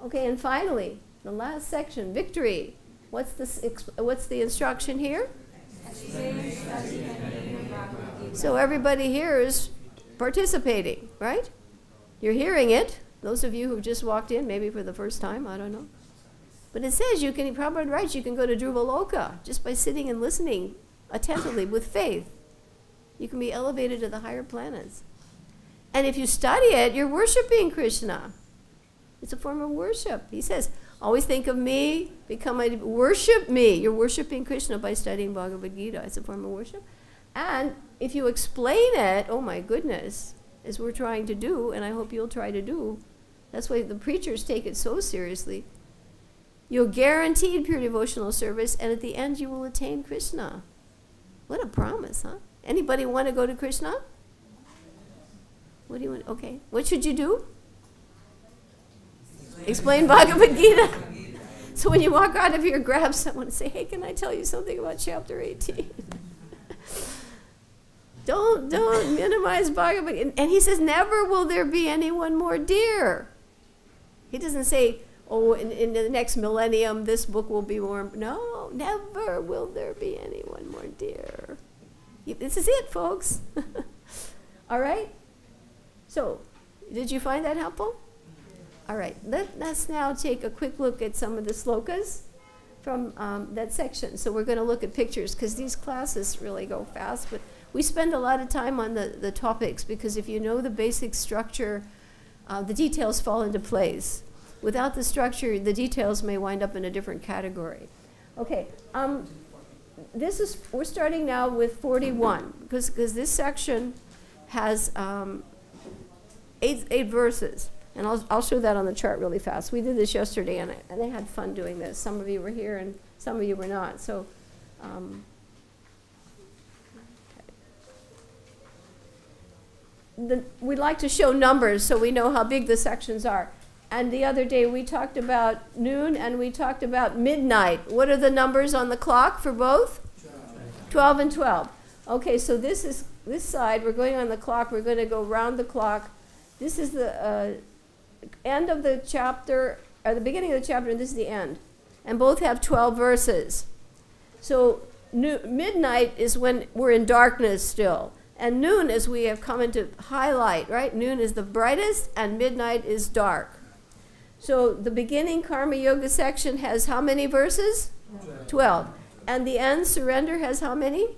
Okay, and finally, the last section, victory. What's the instruction here? So everybody here is participating, right? You're hearing it. Those of you who've just walked in, maybe for the first time, I don't know. But it says Prabhupada writes, you can go to Dhruvaloka just by sitting and listening attentively with faith. You can be elevated to the higher planets. And if you study it, you're worshiping Krishna. It's a form of worship. He says, always think of me, worship me. You're worshiping Krishna by studying Bhagavad-Gita. It's a form of worship. And if you explain it, oh my goodness, as we're trying to do, and I hope you'll try to do, that's why the preachers take it so seriously. You're guaranteed pure devotional service, and at the end you will attain Krishna. What a promise, huh? Anybody want to go to Krishna? What do you want? Okay. What should you do? Explain Bhagavad-Gita. So when you walk out of here, grab someone and say, hey, can I tell you something about chapter 18? Don't minimize Bhagavad-Gita. And he says, never will there be anyone more dear. He doesn't say, oh, in the next millennium, this book will be more. No, never will there be anyone more dear. This is it, folks. All right? So, did you find that helpful? All right, let's now take a quick look at some of the slokas from that section. So we're going to look at pictures because these classes really go fast, but we spend a lot of time on the topics because if you know the basic structure, the details fall into place. Without the structure, the details may wind up in a different category. Okay, we're starting now with 41 because this section has 8 verses. And I'll show that on the chart really fast. We did this yesterday, and I had fun doing this. Some of you were here, and some of you were not. So, we'd like to show numbers so we know how big the sections are. And the other day we talked about noon and we talked about midnight. What are the numbers on the clock for both? 12 and 12. Okay, so this side. We're going on the clock. We're going to go round the clock. This is the end of the chapter, or the beginning of the chapter, and this is the end. And both have 12 verses. So midnight is when we're in darkness still. And noon is we have come into highlight, right? Noon is the brightest, and midnight is dark. So the beginning Karma Yoga section has how many verses? 12. And the end, surrender, has how many?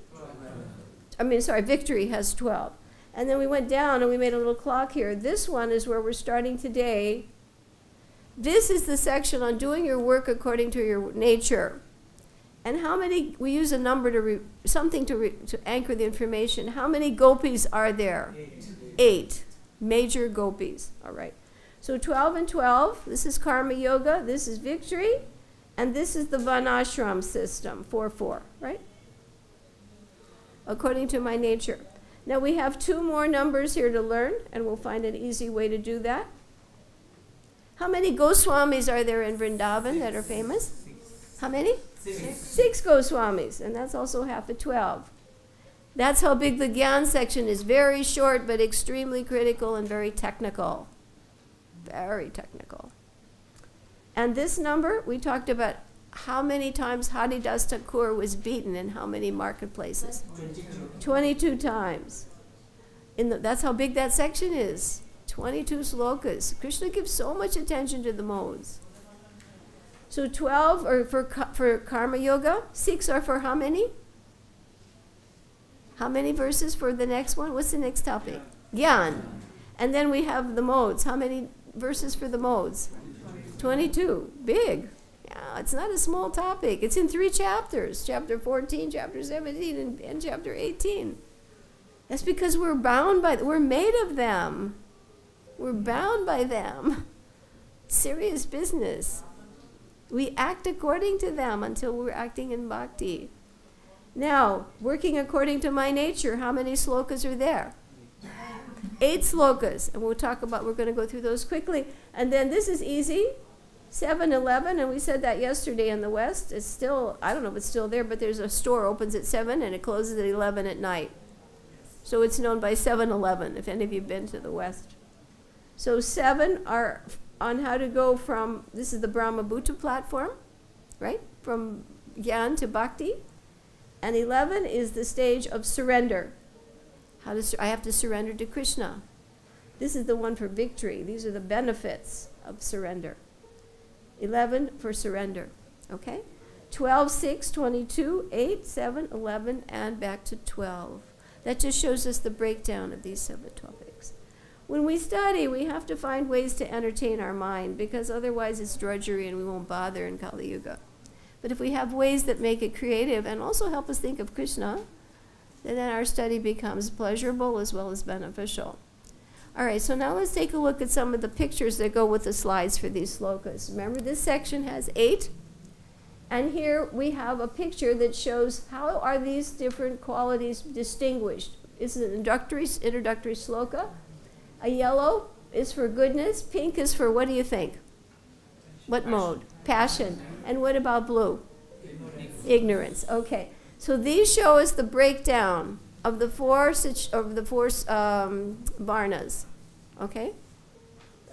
Victory has 12. And then we went down and we made a little clock here. This one is where we're starting today. This is the section on doing your work according to your nature. And how many, we use a number to anchor the information. How many gopis are there? 8 major gopis. All right. So 12 and 12, this is Karma Yoga, this is Victory, and this is the Varnashram system, 4-4, right? According to my nature. Now we have 2 more numbers here to learn, and we'll find an easy way to do that. How many Goswamis are there in Vrindavan that are famous? How many? 6 Goswamis, and that's also half of 12. That's how big the Gyan section is. Very short, but extremely critical and very technical. Very technical. And this number, we talked about how many times Haridas Thakur was beaten in how many marketplaces? 22 times. That's how big that section is. 22 slokas. Krishna gives so much attention to the modes. So 12 are for Karma Yoga. 6 are for how many? How many verses for the next one? What's the next topic? Gyan. And then we have the modes. How many verses for the modes? 22. Big. Yeah, it's not a small topic. It's in 3 chapters. Chapter 14, chapter 17, and chapter 18. That's because we're bound by, we're made of them. We're bound by them. Serious business. We act according to them until we're acting in bhakti. Now, working according to my nature, how many slokas are there? 8 slokas. And we'll talk about, we're going to go through those quickly. And then this is easy. 7-Eleven, and we said that yesterday in the West. It's still, I don't know if it's still there, but there's a store opens at 7 and it closes at 11 at night. So it's known by 7-Eleven, if any of you have been to the West. So 7 are on how to go from, this is the Brahma Bhuta platform, right? From Gyan to Bhakti. And 11 is the stage of surrender. I have to surrender to Krishna. This is the one for victory. These are the benefits of surrender. 11 for surrender, okay? 12, 6, 22, 8, 7, 11, and back to 12. That just shows us the breakdown of these 7 topics. When we study, we have to find ways to entertain our mind, because otherwise it's drudgery and we won't bother in Kali Yuga. But if we have ways that make it creative and also help us think of Krishna, then our study becomes pleasurable as well as beneficial. All right, so now let's take a look at some of the pictures that go with the slides for these slokas. Remember, this section has 8. And here we have a picture that shows how are these different qualities distinguished. This is an introductory sloka. A yellow is for goodness. Pink is for, what do you think? What mode? Passion. And what about blue? Ignorance. Okay. So these show us the breakdown of the four varnas. Okay?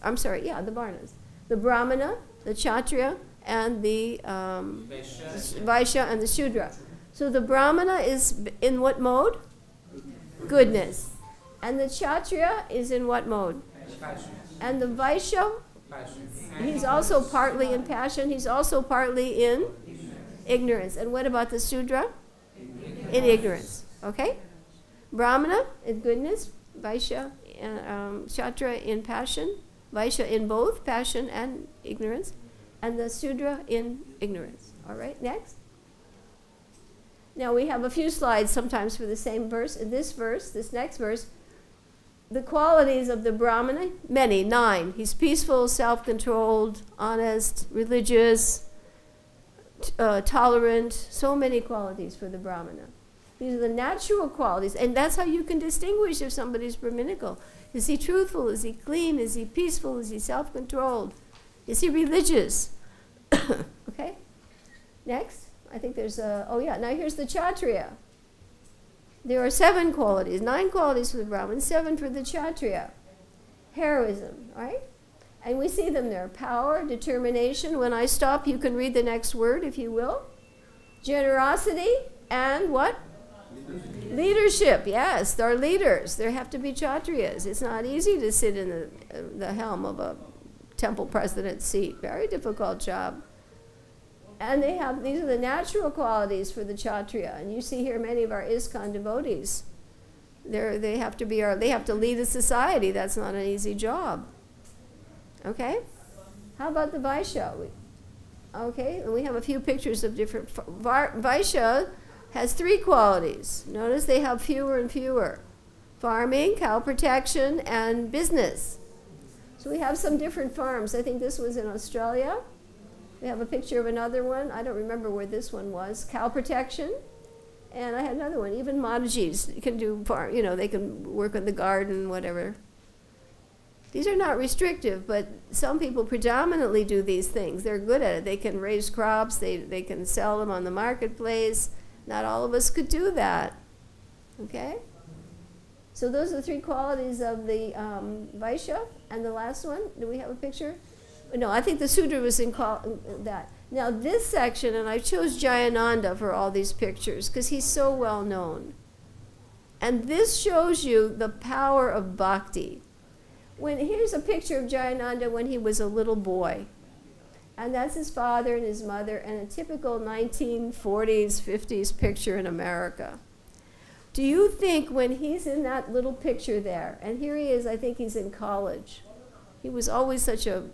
I'm sorry, yeah, the varnas. The Brahmana, the Kshatriya, and the Vaishya and the Shudra. So the Brahmana is in what mode? Goodness. And the Kshatriya is in what mode? And the Vaishya, he's also partly in passion. He's also partly in ignorance. And what about the Shudra? In ignorance. Okay? Brahmana in goodness, Vaishya, Kshatriya in passion, Vaishya in both passion and ignorance, and the Shudra in ignorance. All right, next. Now we have a few slides sometimes for the same verse. In this verse, this next verse, the qualities of the Brahmana, many, 9. He's peaceful, self-controlled, honest, religious, tolerant, so many qualities for the Brahmana. These are the natural qualities, and that's how you can distinguish if somebody's Brahminical. Is he truthful? Is he clean? Is he peaceful? Is he self-controlled? Is he religious? Okay? Next. I think there's a, oh yeah, now here's the Kshatriya. There are 7 qualities, 9 qualities for the Brahmin, 7 for the Kshatriya. Heroism, right? And we see them there. Power, determination. When I stop, you can read the next word, if you will. Generosity, and what? Leadership, yes. They're leaders. There have to be Kshatriyas. It's not easy to sit in the helm of a temple president's seat. Very difficult job. And they have, these are the natural qualities for the Kshatriya. And you see here many of our ISKCON devotees. They have to lead a society. That's not an easy job. Okay? How about the Vaishya? Okay, and we have a few pictures of different, Vaishya has 3 qualities. Notice they have fewer and fewer. Farming, cow protection, and business. So we have some different farms. I think this was in Australia. We have a picture of another one. I don't remember where this one was. Cow protection. And I had another one. Even Madhajis can do farm, you know, they can work in the garden, whatever. These are not restrictive, but some people predominantly do these things. They're good at it. They can raise crops. They can sell them on the marketplace. Not all of us could do that. Okay? So those are the three qualities of the Vaishya. And the last one, do we have a picture? No, I think the Sudra was in that. Now this section, and I chose Jayananda for all these pictures because he's so well known. And this shows you the power of bhakti. Here's a picture of Jayananda when he was a little boy. And that's his father and his mother, and a typical 1940s, 50s picture in America. Do you think when he's in that little picture there, and here he is, I think he's in college. He was always such a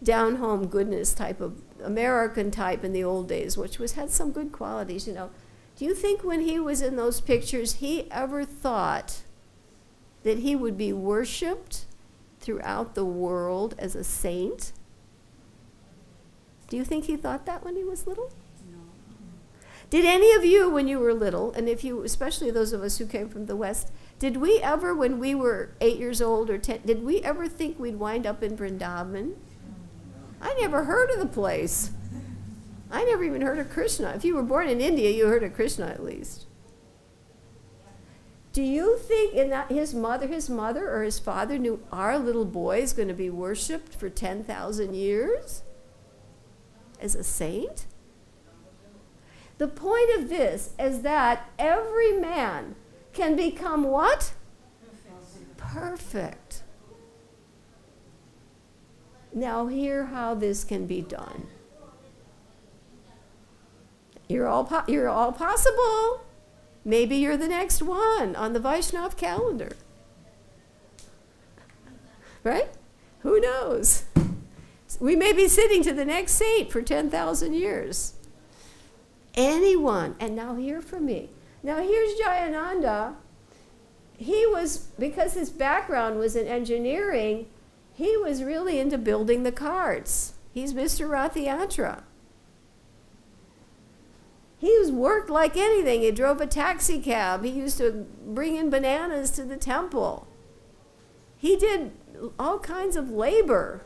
down-home goodness type of American type in the old days, which had some good qualities, you know. Do you think when he was in those pictures, he ever thought that he would be worshipped throughout the world as a saint? Do you think he thought that when he was little? No. Did any of you, when you were little, and if you, especially those of us who came from the West, did we ever, when we were 8 years old or 10, did we ever think we'd wind up in Vrindavan? I never heard of the place. I never even heard of Krishna. If you were born in India, you heard of Krishna at least. Do you think his mother or his father knew our little boy is going to be worshipped for 10,000 years as a saint? The point of this is that every man can become what? Perfect. Now hear how this can be done. You're all possible. Maybe you're the next one on the Vaishnav calendar. Right? Who knows? We may be sitting to the next saint for 10,000 years. Anyone. And now hear from me. Now here's Jayananda. He was, because his background was in engineering, he was really into building the carts. He's Mr. Rathayatra. He was worked like anything. He drove a taxi cab. He used to bring in bananas to the temple. He did all kinds of labor.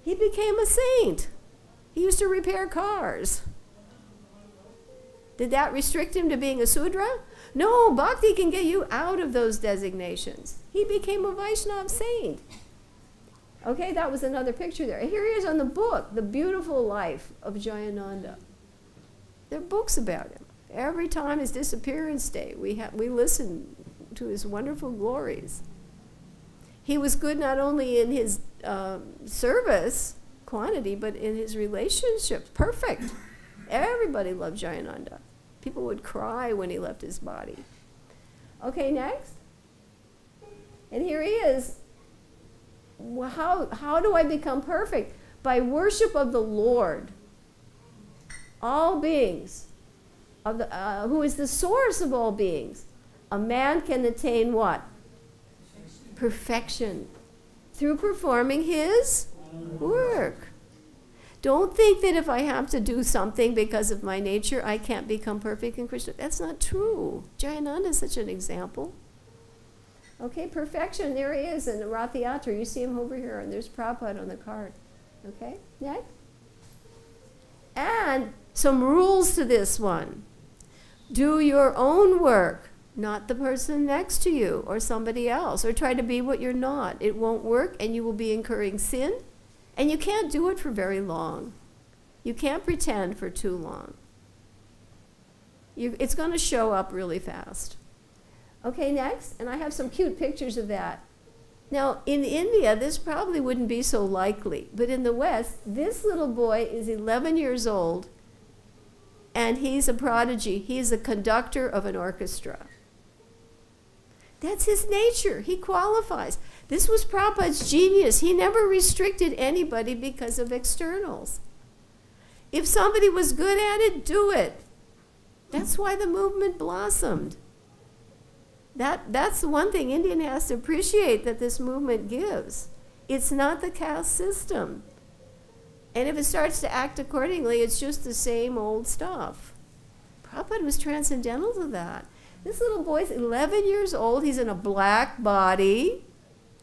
He became a saint. He used to repair cars. Did that restrict him to being a Sudra? No, bhakti can get you out of those designations. He became a Vaishnav saint. Okay, that was another picture there. Here he is on the book, The Beautiful Life of Jayananda. There are books about him. Every time his disappearance day, we listen to his wonderful glories. He was good not only in his service quantity, but in his relationships. Perfect. Everybody loved Jayananda. People would cry when he left his body. Okay, next. And here he is. How do I become perfect? By worship of the Lord. All beings, who is the source of all beings. A man can attain what? Perfection. Through performing his work. Don't think that if I have to do something because of my nature, I can't become perfect in Krishna. That's not true. Jayananda is such an example. Okay, perfection. There he is in the Rathayatra. You see him over here, and there's Prabhupada on the card. Okay, next. And some rules to this one. Do your own work, not the person next to you or somebody else, or try to be what you're not. It won't work, and you will be incurring sin, and you can't do it for very long. You can't pretend for too long. It's going to show up really fast. Okay, next, and I have some cute pictures of that. Now, in India, this probably wouldn't be so likely, but in the West, this little boy is 11 years old, and he's a prodigy. He's a conductor of an orchestra. That's his nature. He qualifies. This was Prabhupada's genius. He never restricted anybody because of externals. If somebody was good at it, do it. That's why the movement blossomed. That's the one thing Indian has to appreciate that this movement gives. It's not the caste system. And if it starts to act accordingly, it's just the same old stuff. Prabhupada was transcendental to that. This little boy's 11 years old. He's in a black body,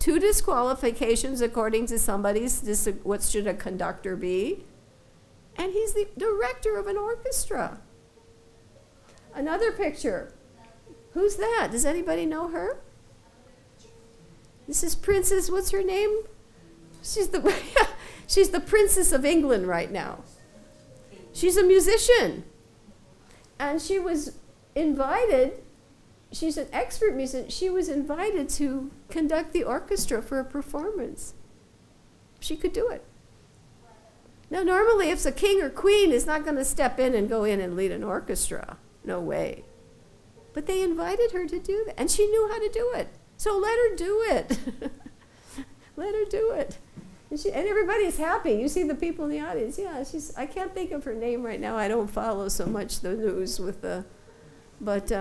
2 disqualifications according to somebody's, what should a conductor be? And he's the director of an orchestra. Another picture. Who's that? Does anybody know her? This is Princess, what's her name? She's the, she's the Princess of England right now. She's a musician. And she was invited, she's an expert musician, she was invited to conduct the orchestra for a performance. She could do it. Now normally if the king or queen is not going to step in and go in and lead an orchestra, no way. But they invited her to do that, and she knew how to do it. So let her do it. Let her do it. And everybody's happy. You see the people in the audience. Yeah, I can't think of her name right now. I don't follow so much the news with the, but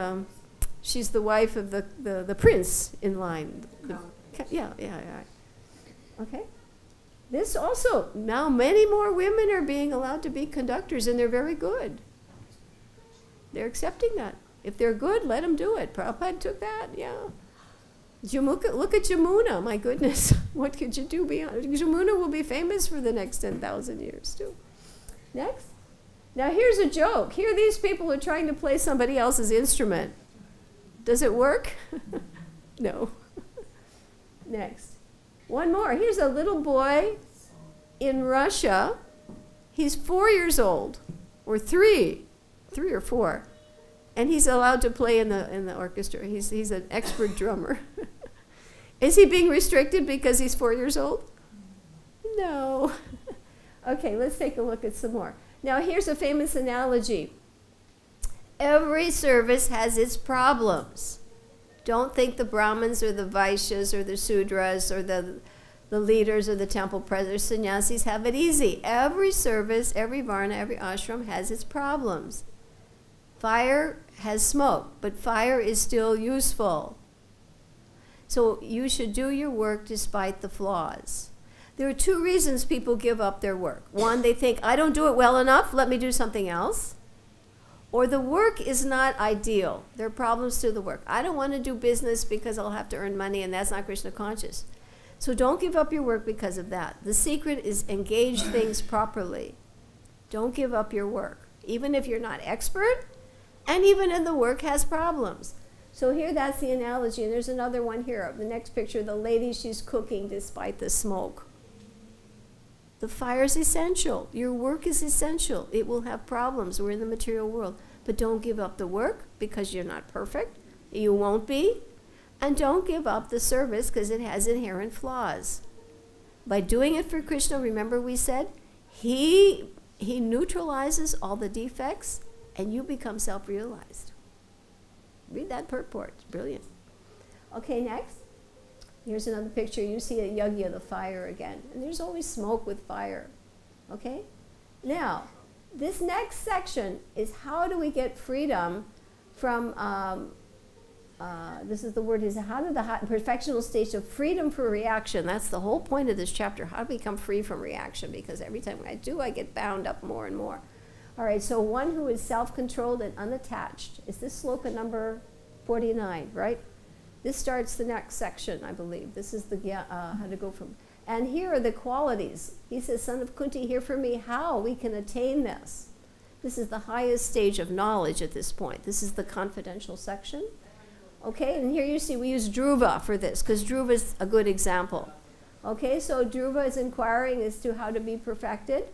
she's the wife of the prince in line. Yeah. Okay. This also, now many more women are being allowed to be conductors, and they're very good. They're accepting that. If they're good, let them do it. Prabhupada took that, yeah. Look at Jamuna, my goodness. What could you do beyond? Jamuna will be famous for the next 10,000 years, too. Next. Now, here's a joke. Here these people are trying to play somebody else's instrument. Does it work? No. Next. One more. Here's a little boy in Russia. He's 4 years old, or 3 or 4. And he's allowed to play in the orchestra. He's an expert drummer. Is he being restricted because he's 4 years old? No. Okay, let's take a look at some more. Now here's a famous analogy. Every service has its problems. Don't think the Brahmins or the Vaishyas or the Sudras or the leaders or the temple presidents, sannyasis have it easy. Every service, every varna, every ashram has its problems. Fire has smoke, but fire is still useful. So you should do your work despite the flaws. There are 2 reasons people give up their work. One, they think, I don't do it well enough, let me do something else. Or the work is not ideal. There are problems to the work. I don't want to do business because I'll have to earn money, and that's not Krishna conscious. So don't give up your work because of that. The secret is engage things properly. Don't give up your work, even if you're not expert. And even in the work has problems. So here that's the analogy. And there's another one here. The next picture, the lady, she's cooking despite the smoke. The fire is essential. Your work is essential. It will have problems. We're in the material world. But don't give up the work because you're not perfect. You won't be. And don't give up the service because it has inherent flaws. By doing it for Krishna, remember we said, he neutralizes all the defects and you become self-realized. Read that purport. It's brilliant. Okay, next. Here's another picture. You see a yagya, the fire again. And there's always smoke with fire. Okay? Now, this next section is how do we get freedom from, this is the word, is how do the perfectional stage of freedom for reaction. That's the whole point of this chapter. How to become free from reaction, because every time I do, I get bound up more and more. All right, so one who is self-controlled and unattached. Is this sloka number 49, right? This starts the next section, I believe. This is the how to go from. And here are the qualities. He says, son of Kunti, hear from me how we can attain this. This is the highest stage of knowledge at this point. This is the confidential section. Okay, and here you see we use Dhruva for this, because Dhruva is a good example. Okay, so Dhruva is inquiring as to how to be perfected.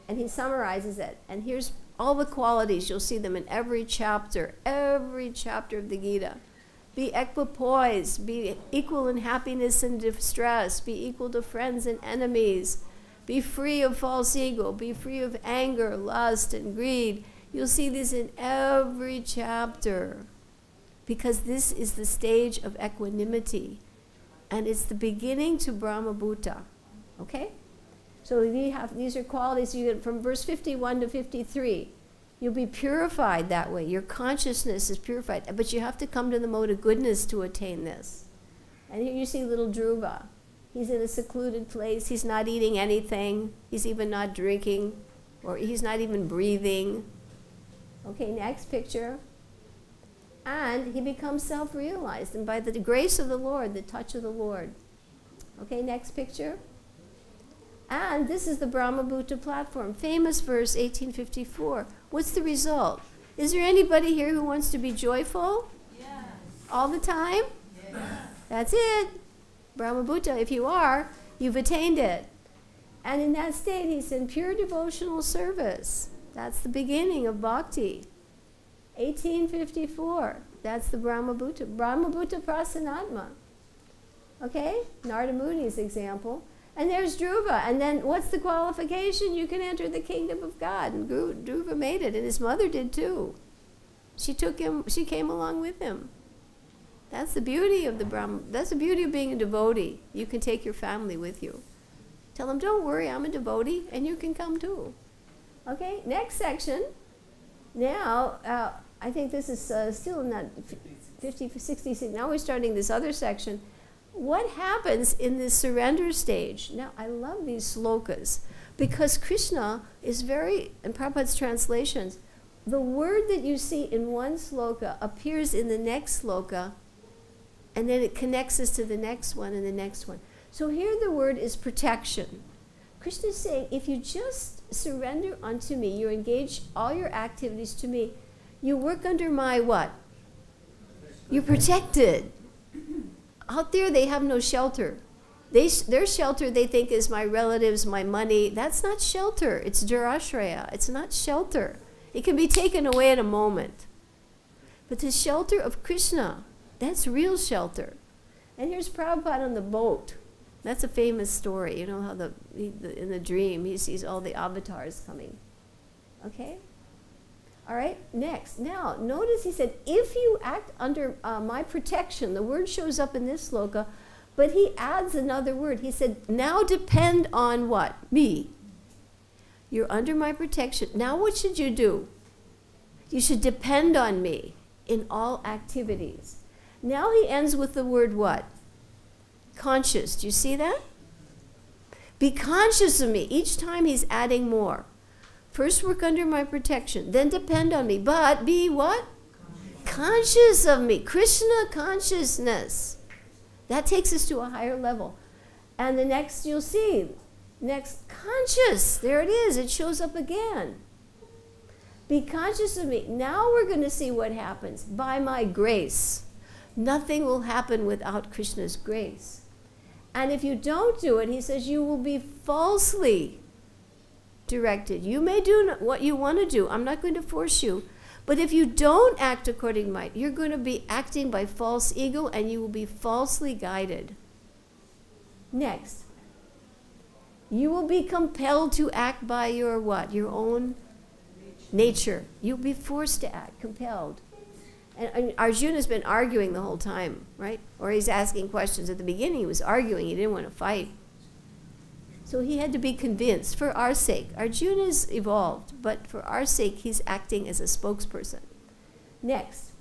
And he summarizes it. And here's all the qualities. You'll see them in every chapter of the Gita. Be equipoise, be equal in happiness and distress, be equal to friends and enemies, be free of false ego, be free of anger, lust, and greed. You'll see these in every chapter, because this is the stage of equanimity, and it's the beginning to Brahma-bhuta. Okay? So these are qualities you get from verse 51 to 53. You'll be purified that way. Your consciousness is purified. But you have to come to the mode of goodness to attain this. And here you see little Dhruva. He's in a secluded place. He's not eating anything. He's even not drinking. Or he's not even breathing. Okay, next picture. And he becomes self-realized. And by the grace of the Lord, the touch of the Lord, Okay, next picture. And this is the Brahma-Bhuta platform. Famous verse, 1854. What's the result? Is there anybody here who wants to be joyful? Yes. All the time? Yes. That's it. Brahma-Bhuta, if you are, you've attained it. And in that state, he's in pure devotional service. That's the beginning of bhakti. 1854. That's the Brahma-Bhuta. Brahma-Bhuta prasanatma. Okay? Narada Muni's example. And there's Dhruva. And then what's the qualification? You can enter the kingdom of God. And Dhruva made it, and his mother did too. She took him, she came along with him. That's the beauty of the Brahma. That's the beauty of being a devotee. You can take your family with you. Tell them, don't worry, I'm a devotee, and you can come too. Okay, next section. Now, I think this is still in that 50, 66. Now we're starting this other section. What happens in this surrender stage? Now, I love these slokas because Krishna is very, in Prabhupada's translations, the word that you see in one sloka appears in the next sloka, and then it connects us to the next one and the next one. So here the word is protection. Krishna is saying, if you just surrender unto me, you engage all your activities to me, you work under my what? You're protected. Out there, they have no shelter. Their shelter, they think, is my relatives, my money. That's not shelter. It's durashraya. It's not shelter. It can be taken away at a moment. But the shelter of Krishna, that's real shelter. And here's Prabhupada on the boat. That's a famous story. You know how in the dream, he sees all the avatars coming. Okay? All right, next. Now, notice he said, if you act under my protection, the word shows up in this sloka, but he adds another word. He said, now depend on what? Me. You're under my protection. Now what should you do? You should depend on me in all activities. Now he ends with the word what? Conscious. Do you see that? Be conscious of me. Each time he's adding more. First work under my protection, then depend on me, but be what? Conscious of me. Krishna consciousness. That takes us to a higher level. And the next, you'll see, next, conscious. There it is. It shows up again. Be conscious of me. Now we're going to see what happens. By my grace. Nothing will happen without Krishna's grace. And if you don't do it, he says, you will be falsely directed. You may do what you want to do. I'm not going to force you. But if you don't act according to might, you're going to be acting by false ego, and you will be falsely guided. Next. You will be compelled to act by your what? Your own nature. You'll be forced to act, compelled. And Arjuna's been arguing the whole time, right? Or he's asking questions. At the beginning, he was arguing. He didn't want to fight. So he had to be convinced, for our sake. Arjuna's evolved, but for our sake, he's acting as a spokesperson. Next.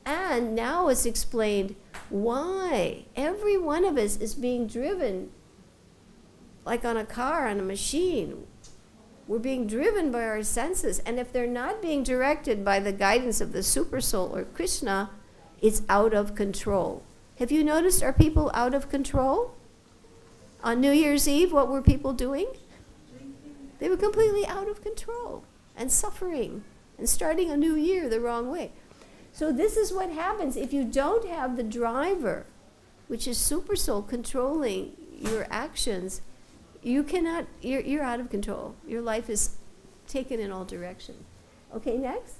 And now it's explained why every one of us is being driven, like on a car, on a machine. We're being driven by our senses. And if they're not being directed by the guidance of the Supersoul or Krishna, it's out of control. Have you noticed, are people out of control? On New Year's Eve, what were people doing? They were completely out of control and suffering and starting a new year the wrong way. So this is what happens if you don't have the driver, which is Supersoul, controlling your actions. You cannot, you're out of control. Your life is taken in all directions. Okay, next.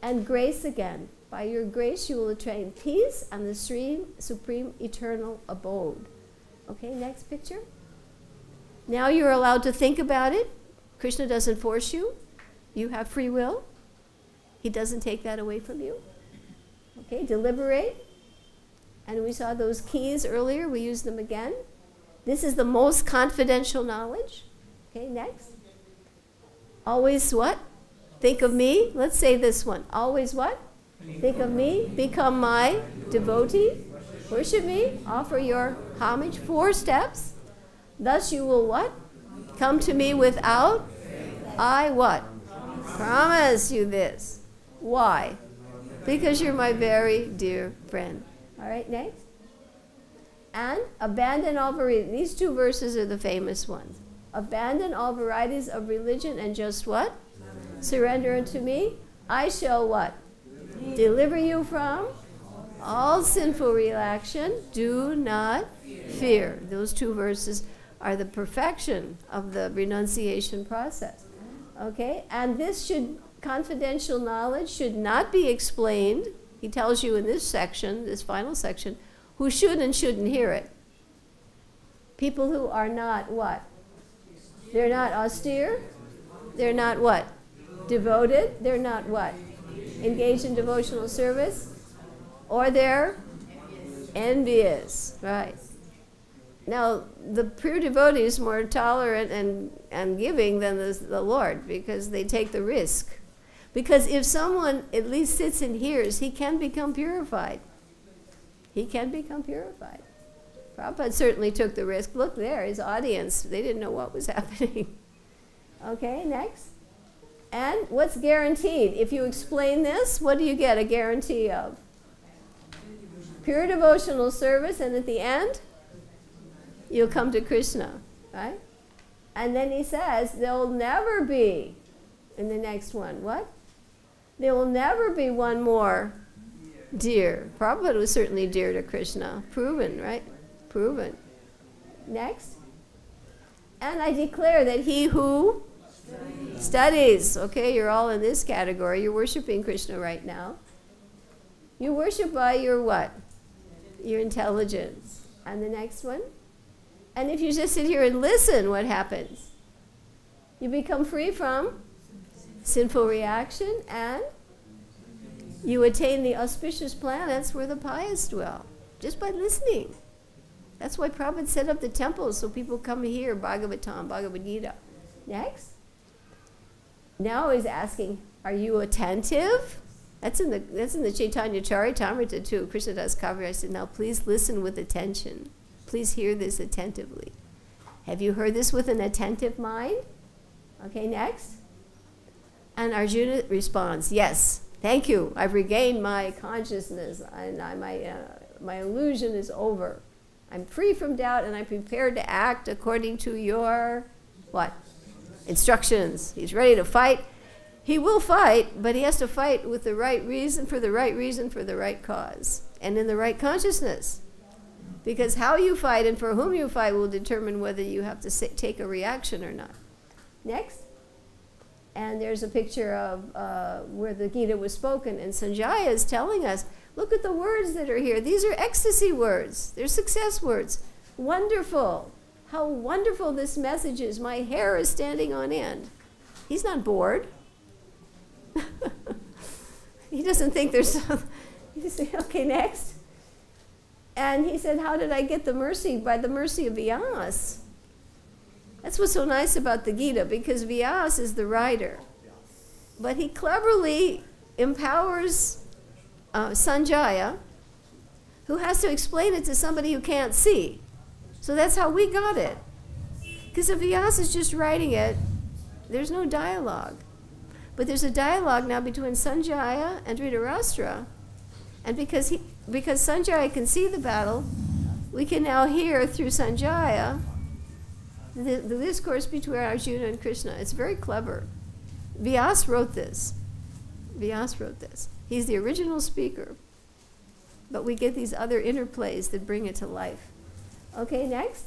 And grace again. By your grace you will attain peace and the supreme eternal abode. Okay, next picture. Now you're allowed to think about it. Krishna doesn't force you. You have free will. He doesn't take that away from you. Okay, deliberate. And we saw those keys earlier. We use them again. This is the most confidential knowledge. Okay, next. Always what? Think of me. Let's say this one. Always what? Think of me. Become my devotee. Worship me. Offer your homage. 4 steps. Thus you will what? Come to me without. I what? Promise you this. Why? Because you're my very dear friend. All right, next. And abandon all varieties. These two verses are the famous ones. Abandon all varieties of religion and just what? Surrender unto me. I shall what? Deliver you from all sinful reaction. Do not fear. Those two verses are the perfection of the renunciation process. Okay? And this confidential knowledge should not be explained. He tells you in this section, this final section, who should and shouldn't hear it. People who are not what? They're not austere. They're not what? Devoted. They're not what? Engaged in devotional service. Or they're envious. Right. Now, the pure devotee is more tolerant and giving than the Lord, because they take the risk. Because if someone at least sits and hears, he can become purified. He can become purified. Prabhupada certainly took the risk. Look there, his audience, they didn't know what was happening. Okay, next. And what's guaranteed? If you explain this, what do you get a guarantee of? Pure devotional service, and at the end, you'll come to Krishna, right? And then he says, there'll never be, in the next one, what? There will never be one more dear. Prabhupada was certainly dear to Krishna. Proven, right? Proven. Next. And I declare that he who studies. Okay, you're all in this category. You're worshiping Krishna right now. You worship by your what? Your intelligence. And the next one. And if you just sit here and listen, what happens? You become free from sinful reaction, and you attain the auspicious planets where the pious dwell, just by listening. That's why Prabhupada set up the temples, so people come hear Bhagavatam, Bhagavad-Gita. Next. Now he's asking, are you attentive? That's in the Chaitanya Charitamrita too. Krishnadas Kaveri. I said, now please listen with attention. Please hear this attentively. Have you heard this with an attentive mind? Okay, next. And Arjuna responds, yes, thank you. I've regained my consciousness, and my illusion is over. I'm free from doubt, and I'm prepared to act according to your, what? Instructions. He's ready to fight. He will fight, but he has to fight with the right reason, for the right cause, and in the right consciousness. Because how you fight and for whom you fight will determine whether you have to take a reaction or not. Next. And there's a picture of where the Gita was spoken, and Sanjaya is telling us, look at the words that are here. These are ecstasy words. They're success words. Wonderful. How wonderful this message is. My hair is standing on end. He's not bored. He doesn't think there's okay, next. And he said, how did I get the mercy? By the mercy of Vyas. That's what's so nice about the Gita, because Vyas is the writer. But he cleverly empowers Sanjaya, who has to explain it to somebody who can't see. So that's how we got it. Because if Vyas is just writing it, there's no dialogue. But there's a dialogue now between Sanjaya and Dhritarashtra. And because Sanjaya can see the battle, we can now hear through Sanjaya the discourse between Arjuna and Krishna. It's very clever. Vyas wrote this. Vyas wrote this. He's the original speaker. But we get these other interplays that bring it to life. Okay, next.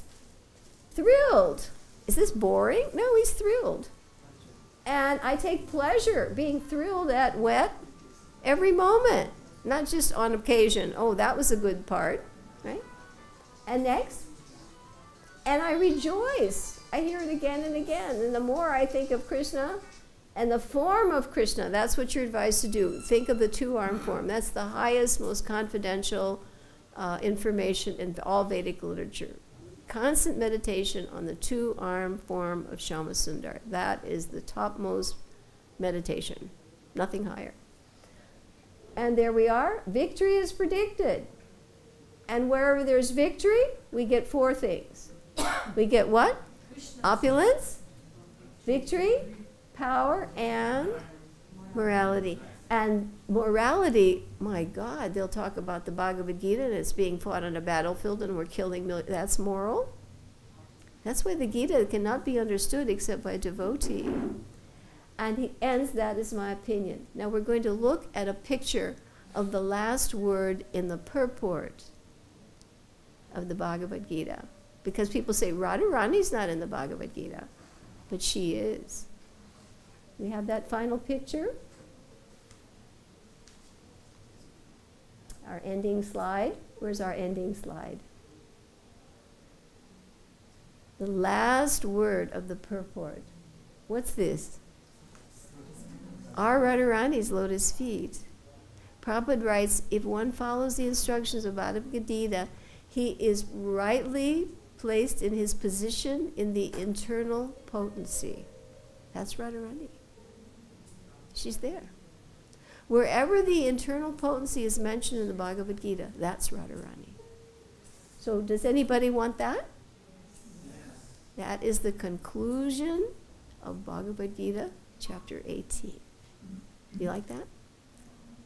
Thrilled. Is this boring? No, he's thrilled. And I take pleasure being thrilled at wet every moment, not just on occasion. Oh, that was a good part, right? And next. And I rejoice. I hear it again and again. And the more I think of Krishna and the form of Krishna, that's what you're advised to do. Think of the two-arm form. That's the highest, most confidential information in all Vedic literature. Constant meditation on the two-arm form of Shyamasundar. That is the topmost meditation. Nothing higher. And there we are. Victory is predicted. And wherever there's victory, we get four things. We get what? Opulence, victory, power, and morality. And morality, my God, they'll talk about the Bhagavad-Gita and it's being fought on a battlefield and we're killing millions. That's moral. That's why the Gita cannot be understood except by a devotee. And he ends, that is my opinion. Now we're going to look at a picture of the last word in the purport of the Bhagavad-Gita. Because people say, Radharani's not in the Bhagavad-Gita, but she is. We have that final picture. Our ending slide. Where's our ending slide? The last word of the purport. What's this? Our Radharani's lotus feet. Prabhupada writes, if one follows the instructions of Bhagavad-Gita, he is rightly placed in his position in the internal potency. That's Radharani. She's there. Wherever the internal potency is mentioned in the Bhagavad-Gita, that's Radharani. So does anybody want that? That is the conclusion of Bhagavad-Gita, chapter 18. Do you like that?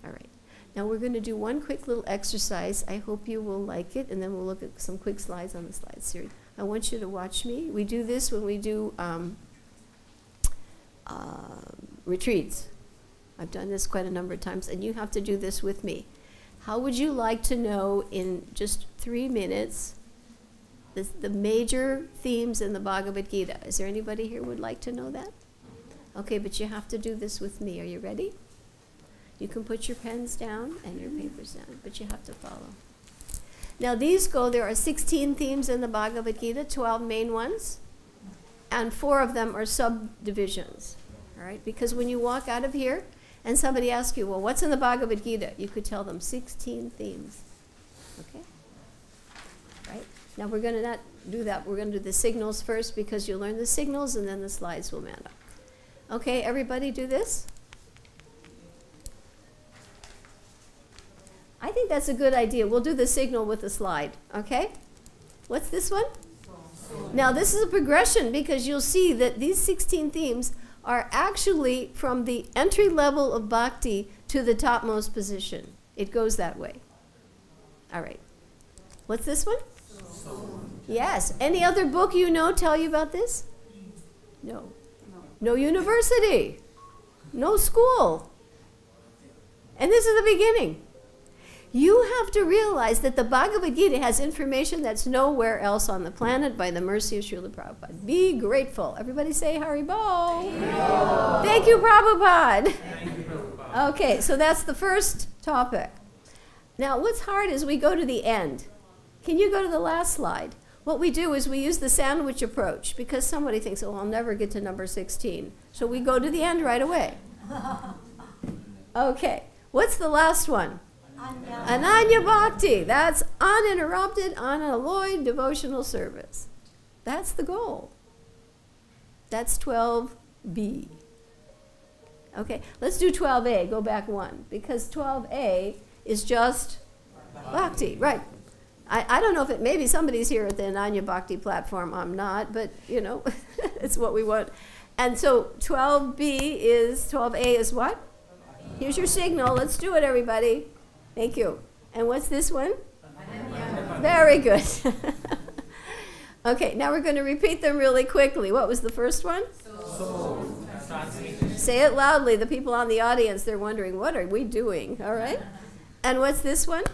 All right. Now we're going to do one quick little exercise. I hope you will like it, and then we'll look at some quick slides on the slide series. I want you to watch me. We do this when we do retreats. I've done this quite a number of times, and you have to do this with me. How would you like to know in just 3 minutes the major themes in the Bhagavad Gita? Is there anybody here who would like to know that? Okay, but you have to do this with me. Are you ready? You can put your pens down and your papers down, but you have to follow. Now there are 16 themes in the Bhagavad Gita, 12 main ones, and 4 of them are subdivisions. All right, because when you walk out of here and somebody asks you, well, what's in the Bhagavad Gita? You could tell them 16 themes. Okay? Right? Now we're going to not do that. We're going to do the signals first because you'll learn the signals and then the slides will man up. Okay, everybody do this? I think that's a good idea. We'll do the signal with the slide. Okay? What's this one? Now this is a progression because you'll see that these 16 themes are actually from the entry level of bhakti to the topmost position. It goes that way. All right. What's this one? Yes. Any other book you know tell you about this? No. No university. No school. And this is the beginning. You have to realize that the Bhagavad Gita has information that's nowhere else on the planet by the mercy of Srila Prabhupada. Be grateful. Everybody say Haribol. Thank you, Prabhupada. Thank you, Prabhupada. Okay, so that's the first topic. Now, what's hard is we go to the end. Can you go to the last slide? What we do is we use the sandwich approach because somebody thinks, oh, I'll never get to number 16. So we go to the end right away. Okay, what's the last one? Ananya Bhakti. That's uninterrupted, unalloyed devotional service. That's the goal. That's 12B. Okay, let's do 12A. Go back one. Because 12A is just Bhakti. Right. I don't know if maybe somebody's here at the Ananya Bhakti platform. I'm not, but, you know, it's what we want. And so 12A is what? Here's your signal. Let's do it, everybody. Thank you. And what's this one? Very good. Okay, now we're going to repeat them really quickly. What was the first one? Soul. Say it loudly. The people on the audience, they're wondering, what are we doing? All right? And what's this one?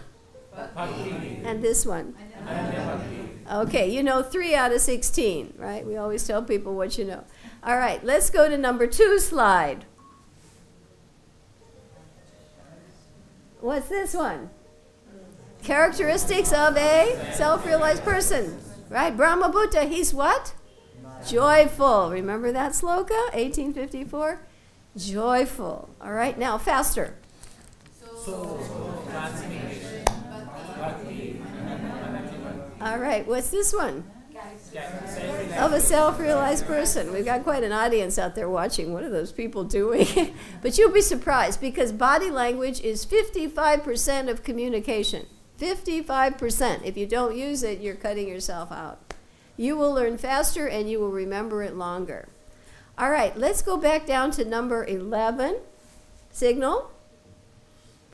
Bhakti. And this one? Bhakti. Okay, you know 3 out of 16, right? We always tell people what you know. All right, let's go to number 2 slide. What's this one? Characteristics of a self-realized person. Right? Brahma Buddha, he's what? Joyful. Remember that sloka, 1854? Joyful. All right, now faster. Soul. Transformation. Bhakti. All right, what's this one? Of a self-realized person. We've got quite an audience out there watching. What are those people doing? But you'll be surprised because body language is 55% of communication. 55%. If you don't use it, you're cutting yourself out. You will learn faster and you will remember it longer. All right, let's go back down to number 11. Signal.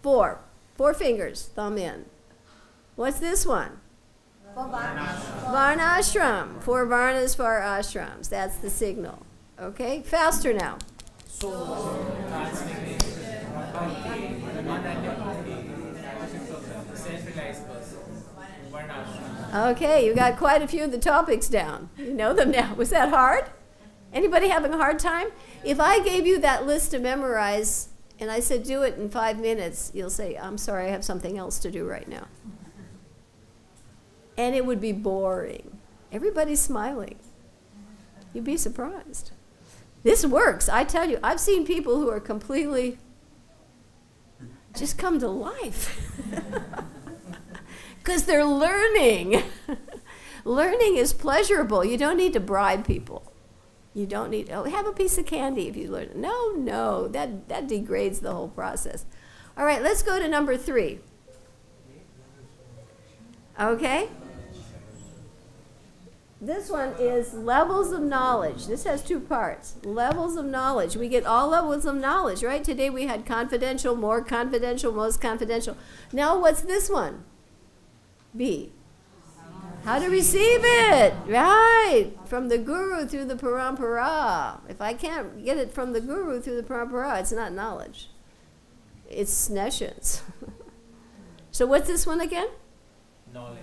4. 4 fingers, thumb in. What's this one? Varnashram. 4 varnas, 4 ashrams. That's the signal. Okay? Faster now. Soul, transformation, bhakti, self-realized person, varnashram. Okay, you got quite a few of the topics down. You know them now. Was that hard? Anybody having a hard time? If I gave you that list to memorize and I said do it in 5 minutes, you'll say, I'm sorry, I have something else to do right now. And it would be boring. Everybody's smiling. You'd be surprised. This works. I tell you, I've seen people who are completely just come to life. Because they're learning. Learning is pleasurable. You don't need to bribe people. You don't need, oh, have a piece of candy if you learn. No, that degrades the whole process. All right, let's go to number 3. Okay? This one is levels of knowledge. This has 2 parts. Levels of knowledge. We get all levels of knowledge, right? Today we had confidential, more confidential, most confidential. Now what's this one? B. How to receive it. Right. From the guru through the parampara. If I can't get it from the guru through the parampara, it's not knowledge. It's nescience. So what's this one again? Knowledge.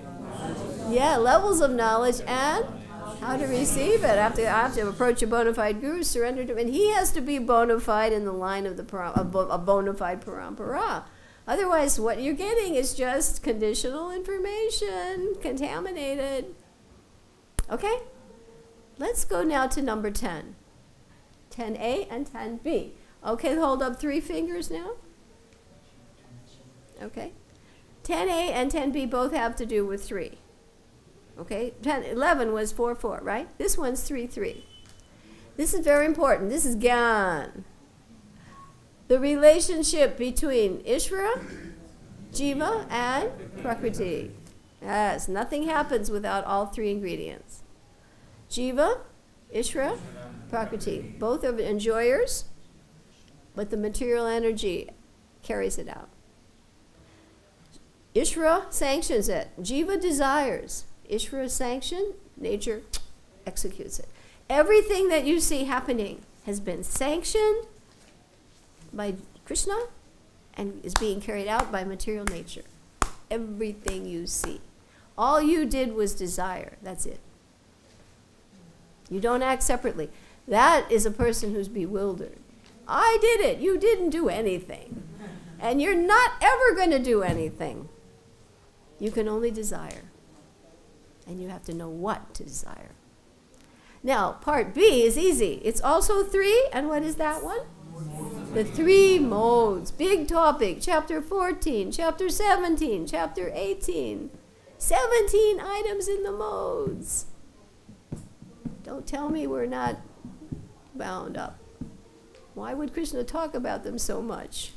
Yeah, levels of knowledge and how to receive it. I have to approach a bona fide guru, surrender to him, and he has to be bona fide in the line of a bona fide parampara. Otherwise, what you're getting is just conditional information, contaminated. Okay? Let's go now to number 10. 10A and 10B. Okay, hold up 3 fingers now. Okay? 10A and 10B both have to do with 3. Okay? 11 was 4-4, right? This one's 3-3. This is very important. This is Gyan. The relationship between Ishvara, Jiva, and Prakriti. Yes, nothing happens without all 3 ingredients. Jiva, Ishvara, Prakriti. Both are enjoyers, but the material energy carries it out. Ishvara sanctions it. Jiva desires. Ishvara sanction, nature executes it. Everything that you see happening has been sanctioned by Krishna and is being carried out by material nature. Everything you see. All you did was desire. That's it. You don't act separately. That is a person who's bewildered. I did it. You didn't do anything. And you're not ever going to do anything. You can only desire. And you have to know what to desire. Now, part B is easy. It's also 3, and what is that one? The 3 modes. Big topic. Chapter 14, chapter 17, chapter 18. 17 items in the modes. Don't tell me we're not bound up. Why would Krishna talk about them so much?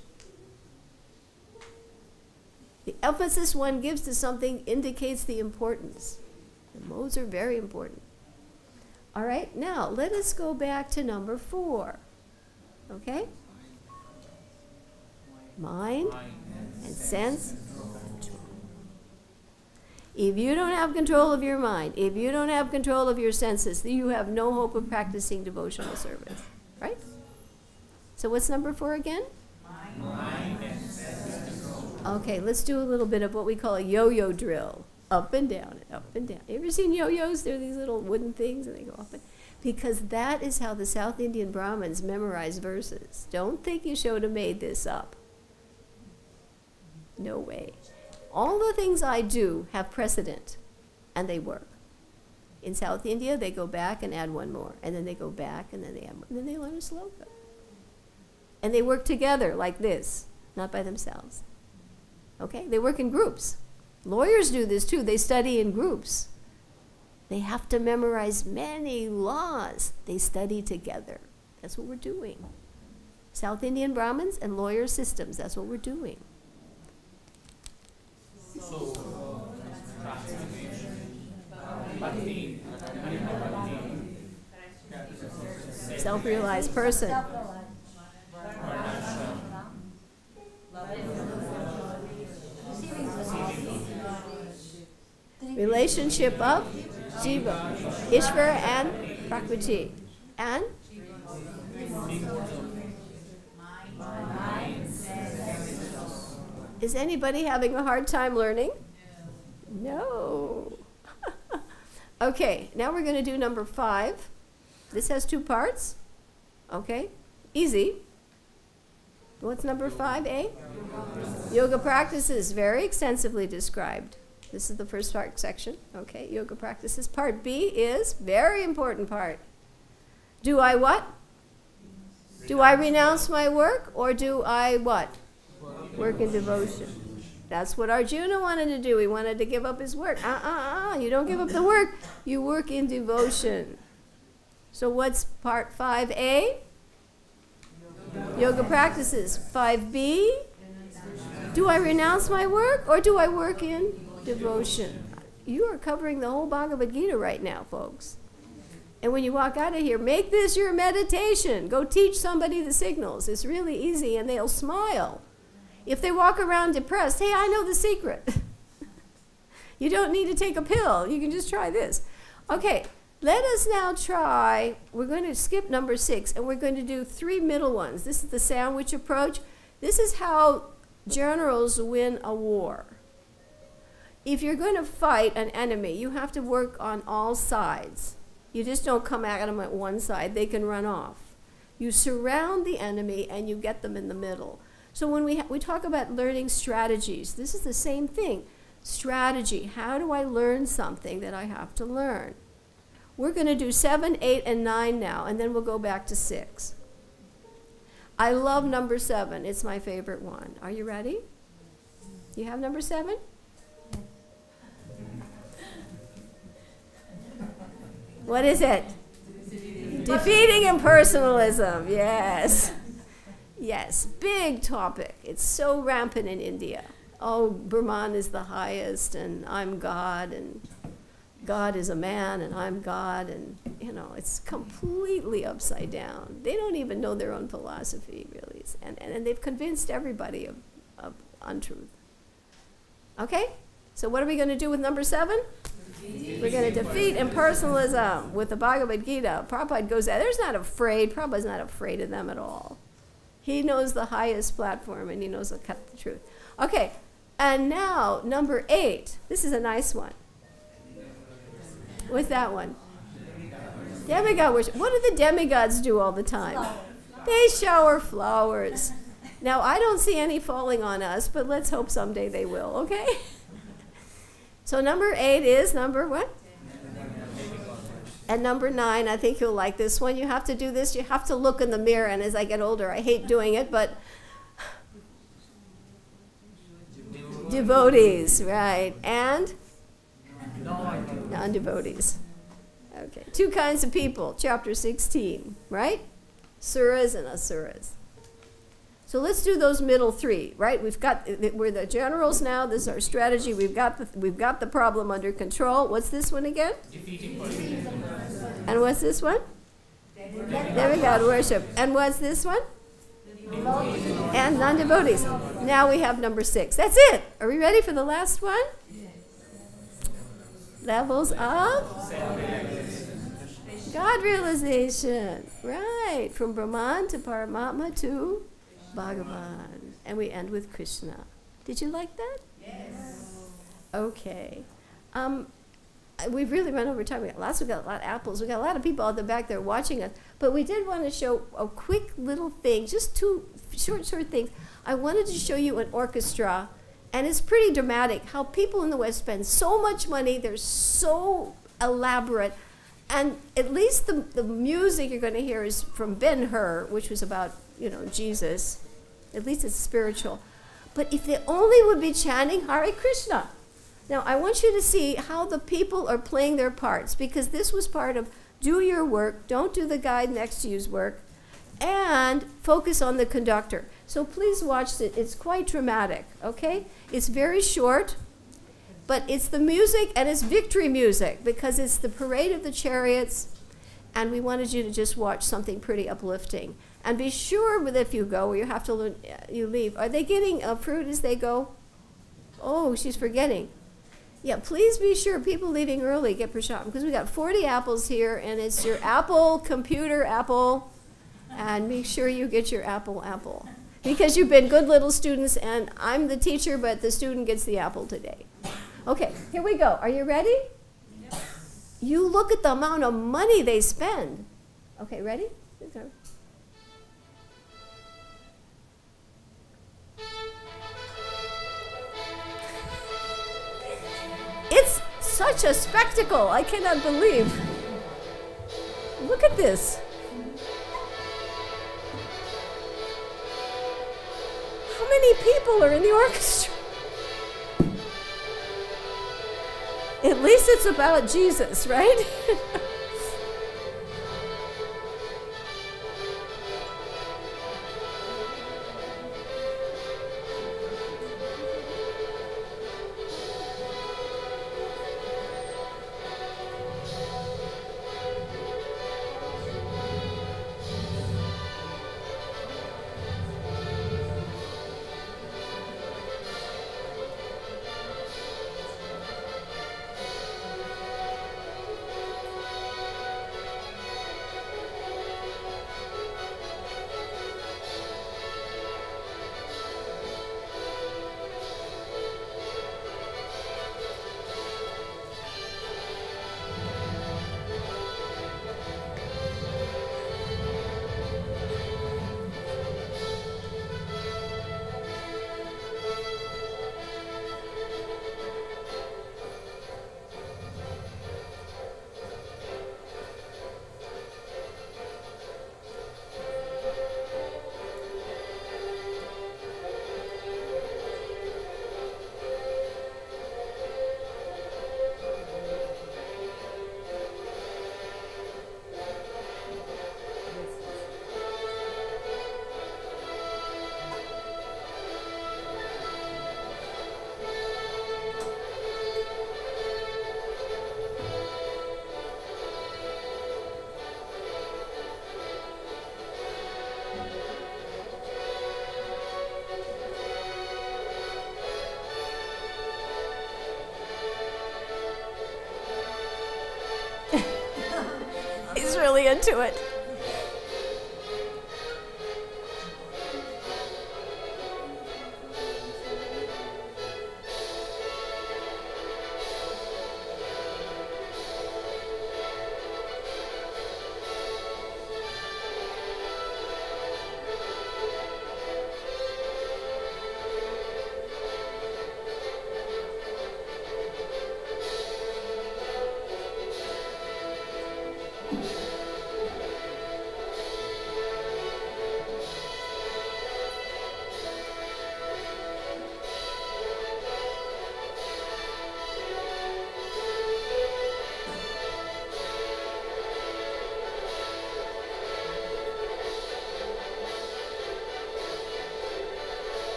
The emphasis one gives to something indicates the importance. The modes are very important. All right, now let us go back to number 4. Okay? Mind and sense. If you don't have control of your mind, if you don't have control of your senses, you have no hope of practicing devotional service. Right? So what's number 4 again? Mind and sense. Okay, let's do a little bit of what we call a yo-yo drill. Up and down, up and down. You ever seen yo-yos? They're these little wooden things and they go up and... Because that is how the South Indian Brahmins memorize verses. Don't think Yashoda made this up. No way. All the things I do have precedent, and they work. In South India, they go back and add one more, and then they go back, and then they add one, and then they learn a sloka. And they work together like this, not by themselves. Okay? They work in groups. Lawyers do this too. They study in groups. They have to memorize many laws. They study together. That's what we're doing. South Indian Brahmins and lawyer systems, that's what we're doing. Soul, transformation, bhakti, Self-realized person. varnashram, Relationship of Jiva, Ishvara and Prakriti. And? Is anybody having a hard time learning? No. Okay, now we're going to do number 5. This has 2 parts. Okay, easy. What's number 5, eh? Yoga practices, very extensively described. This is the first part section. Okay, yoga practices. Part B is very important part. Do I what? Do I renounce my work, or do I what? Work in devotion. That's what Arjuna wanted to do. He wanted to give up his work. You don't give up the work. You work in devotion. So what's part 5A? Yoga practices. 5B? Do I renounce my work, or do I work in devotion? You are covering the whole Bhagavad-Gita right now, folks. And when you walk out of here, make this your meditation. Go teach somebody the signals. It's really easy, and they'll smile. If they walk around depressed, hey, I know the secret. You don't need to take a pill. You can just try this. Okay, let us now try, we're going to skip number 6, and we're going to do 3 middle ones. This is the sandwich approach. This is how generals win a war. If you're going to fight an enemy, you have to work on all sides. You just don't come at them at one side. They can run off. You surround the enemy, and you get them in the middle. So when we talk about learning strategies, this is the same thing. Strategy. How do I learn something that I have to learn? We're going to do 7, 8, and 9 now, and then we'll go back to 6. I love number 7. It's my favorite one. Are you ready? You have number 7? What is it? Defeating impersonalism. Yes. Yes, big topic. It's so rampant in India. Oh, Brahman is the highest, and I'm God, and God is a man, and I'm God, and, you know, it's completely upside down. They don't even know their own philosophy, really. And they've convinced everybody of untruth. Okay? So what are we going to do with number 7? We're going to defeat impersonalism with the Bhagavad-Gita. Prabhupada goes there. There's not afraid. Prabhupada's not afraid of them at all. He knows the highest platform, and he knows to cut the truth. Okay, and now, number 8. This is a nice one. What's that one? Demigod worship. What do the demigods do all the time? They shower flowers. Now, I don't see any falling on us, but let's hope someday they will, okay? So number 8 is number what? And number 9, I think you'll like this one. You have to do this. You have to look in the mirror. And as I get older, I hate doing it, but devotees, right? And non-devotees. Okay. 2 kinds of people. Chapter 16, right? Suras and asuras. So let's do those middle 3, right? We're the generals now. This is our strategy. We've got the problem under control. What's this one again? And what's this one? Demigod worship. And what's this one? And non-devotees. Now we have number 6. That's it. Are we ready for the last one? Levels of God realization. Right. From Brahman to Paramatma to Bhagavan. And we end with Krishna. Did you like that? Yes. Okay. We've really run over time. We got a lot of apples. We got a lot of people out the back there watching us. But we did want to show a quick little thing, just 2 short things. I wanted to show you an orchestra, and it's pretty dramatic how people in the West spend so much money. They're so elaborate. And at least the music you're going to hear is from Ben-Hur, which was about, Jesus. At least it's spiritual. But if they only would be chanting Hare Krishna. Now, I want you to see how the people are playing their parts, because this was part of do your work, don't do the guy next to you's work, and focus on the conductor. So please watch it. It's quite dramatic, okay? It's very short, but it's the music, and it's victory music, because it's the parade of the chariots, and we wanted you to just watch something pretty uplifting. And be sure that if you go, or you have to leave. Are they getting fruit as they go? Oh, she's forgetting. Yeah, please be sure people leaving early get prashadam, because we got 40 apples here, and it's your apple, computer apple, and make sure you get your apple. Because you've been good little students, and I'm the teacher, but the student gets the apple today. Okay, here we go. Are you ready? Yep. You look at the amount of money they spend. Okay, ready? It's such a spectacle. I cannot believe. Look at this. How many people are in the orchestra? At least it's about Jesus, right? He's really into it.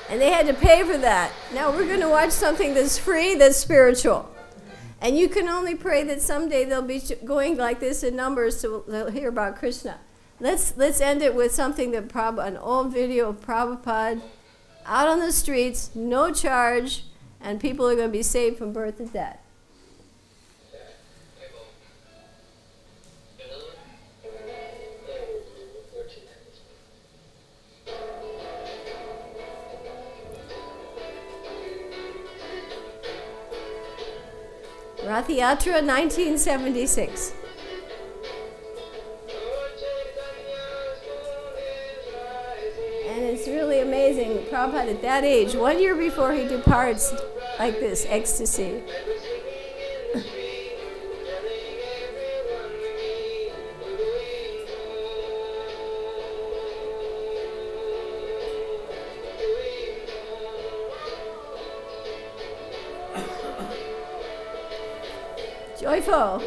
And they had to pay for that. Now we're going to watch something that's free, that's spiritual. And you can only pray that someday they'll be going like this in numbers so they'll hear about Krishna. Let's end it with something that an old video of Prabhupada out on the streets, no charge, and people are going to be saved from birth and death. Rath Yatra, 1976. And it's really amazing. Prabhupada at that age, 1 year before he departs, like this, ecstasy. Joyful.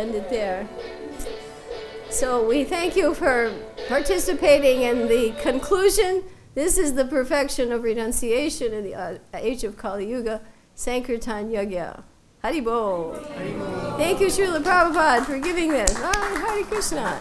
end it there. So we thank you for participating in the conclusion. This is the perfection of renunciation in the age of Kali Yuga, Sankirtan Yagya. Haribol. Thank you, Srila Prabhupada, for giving this. Hare Krishna.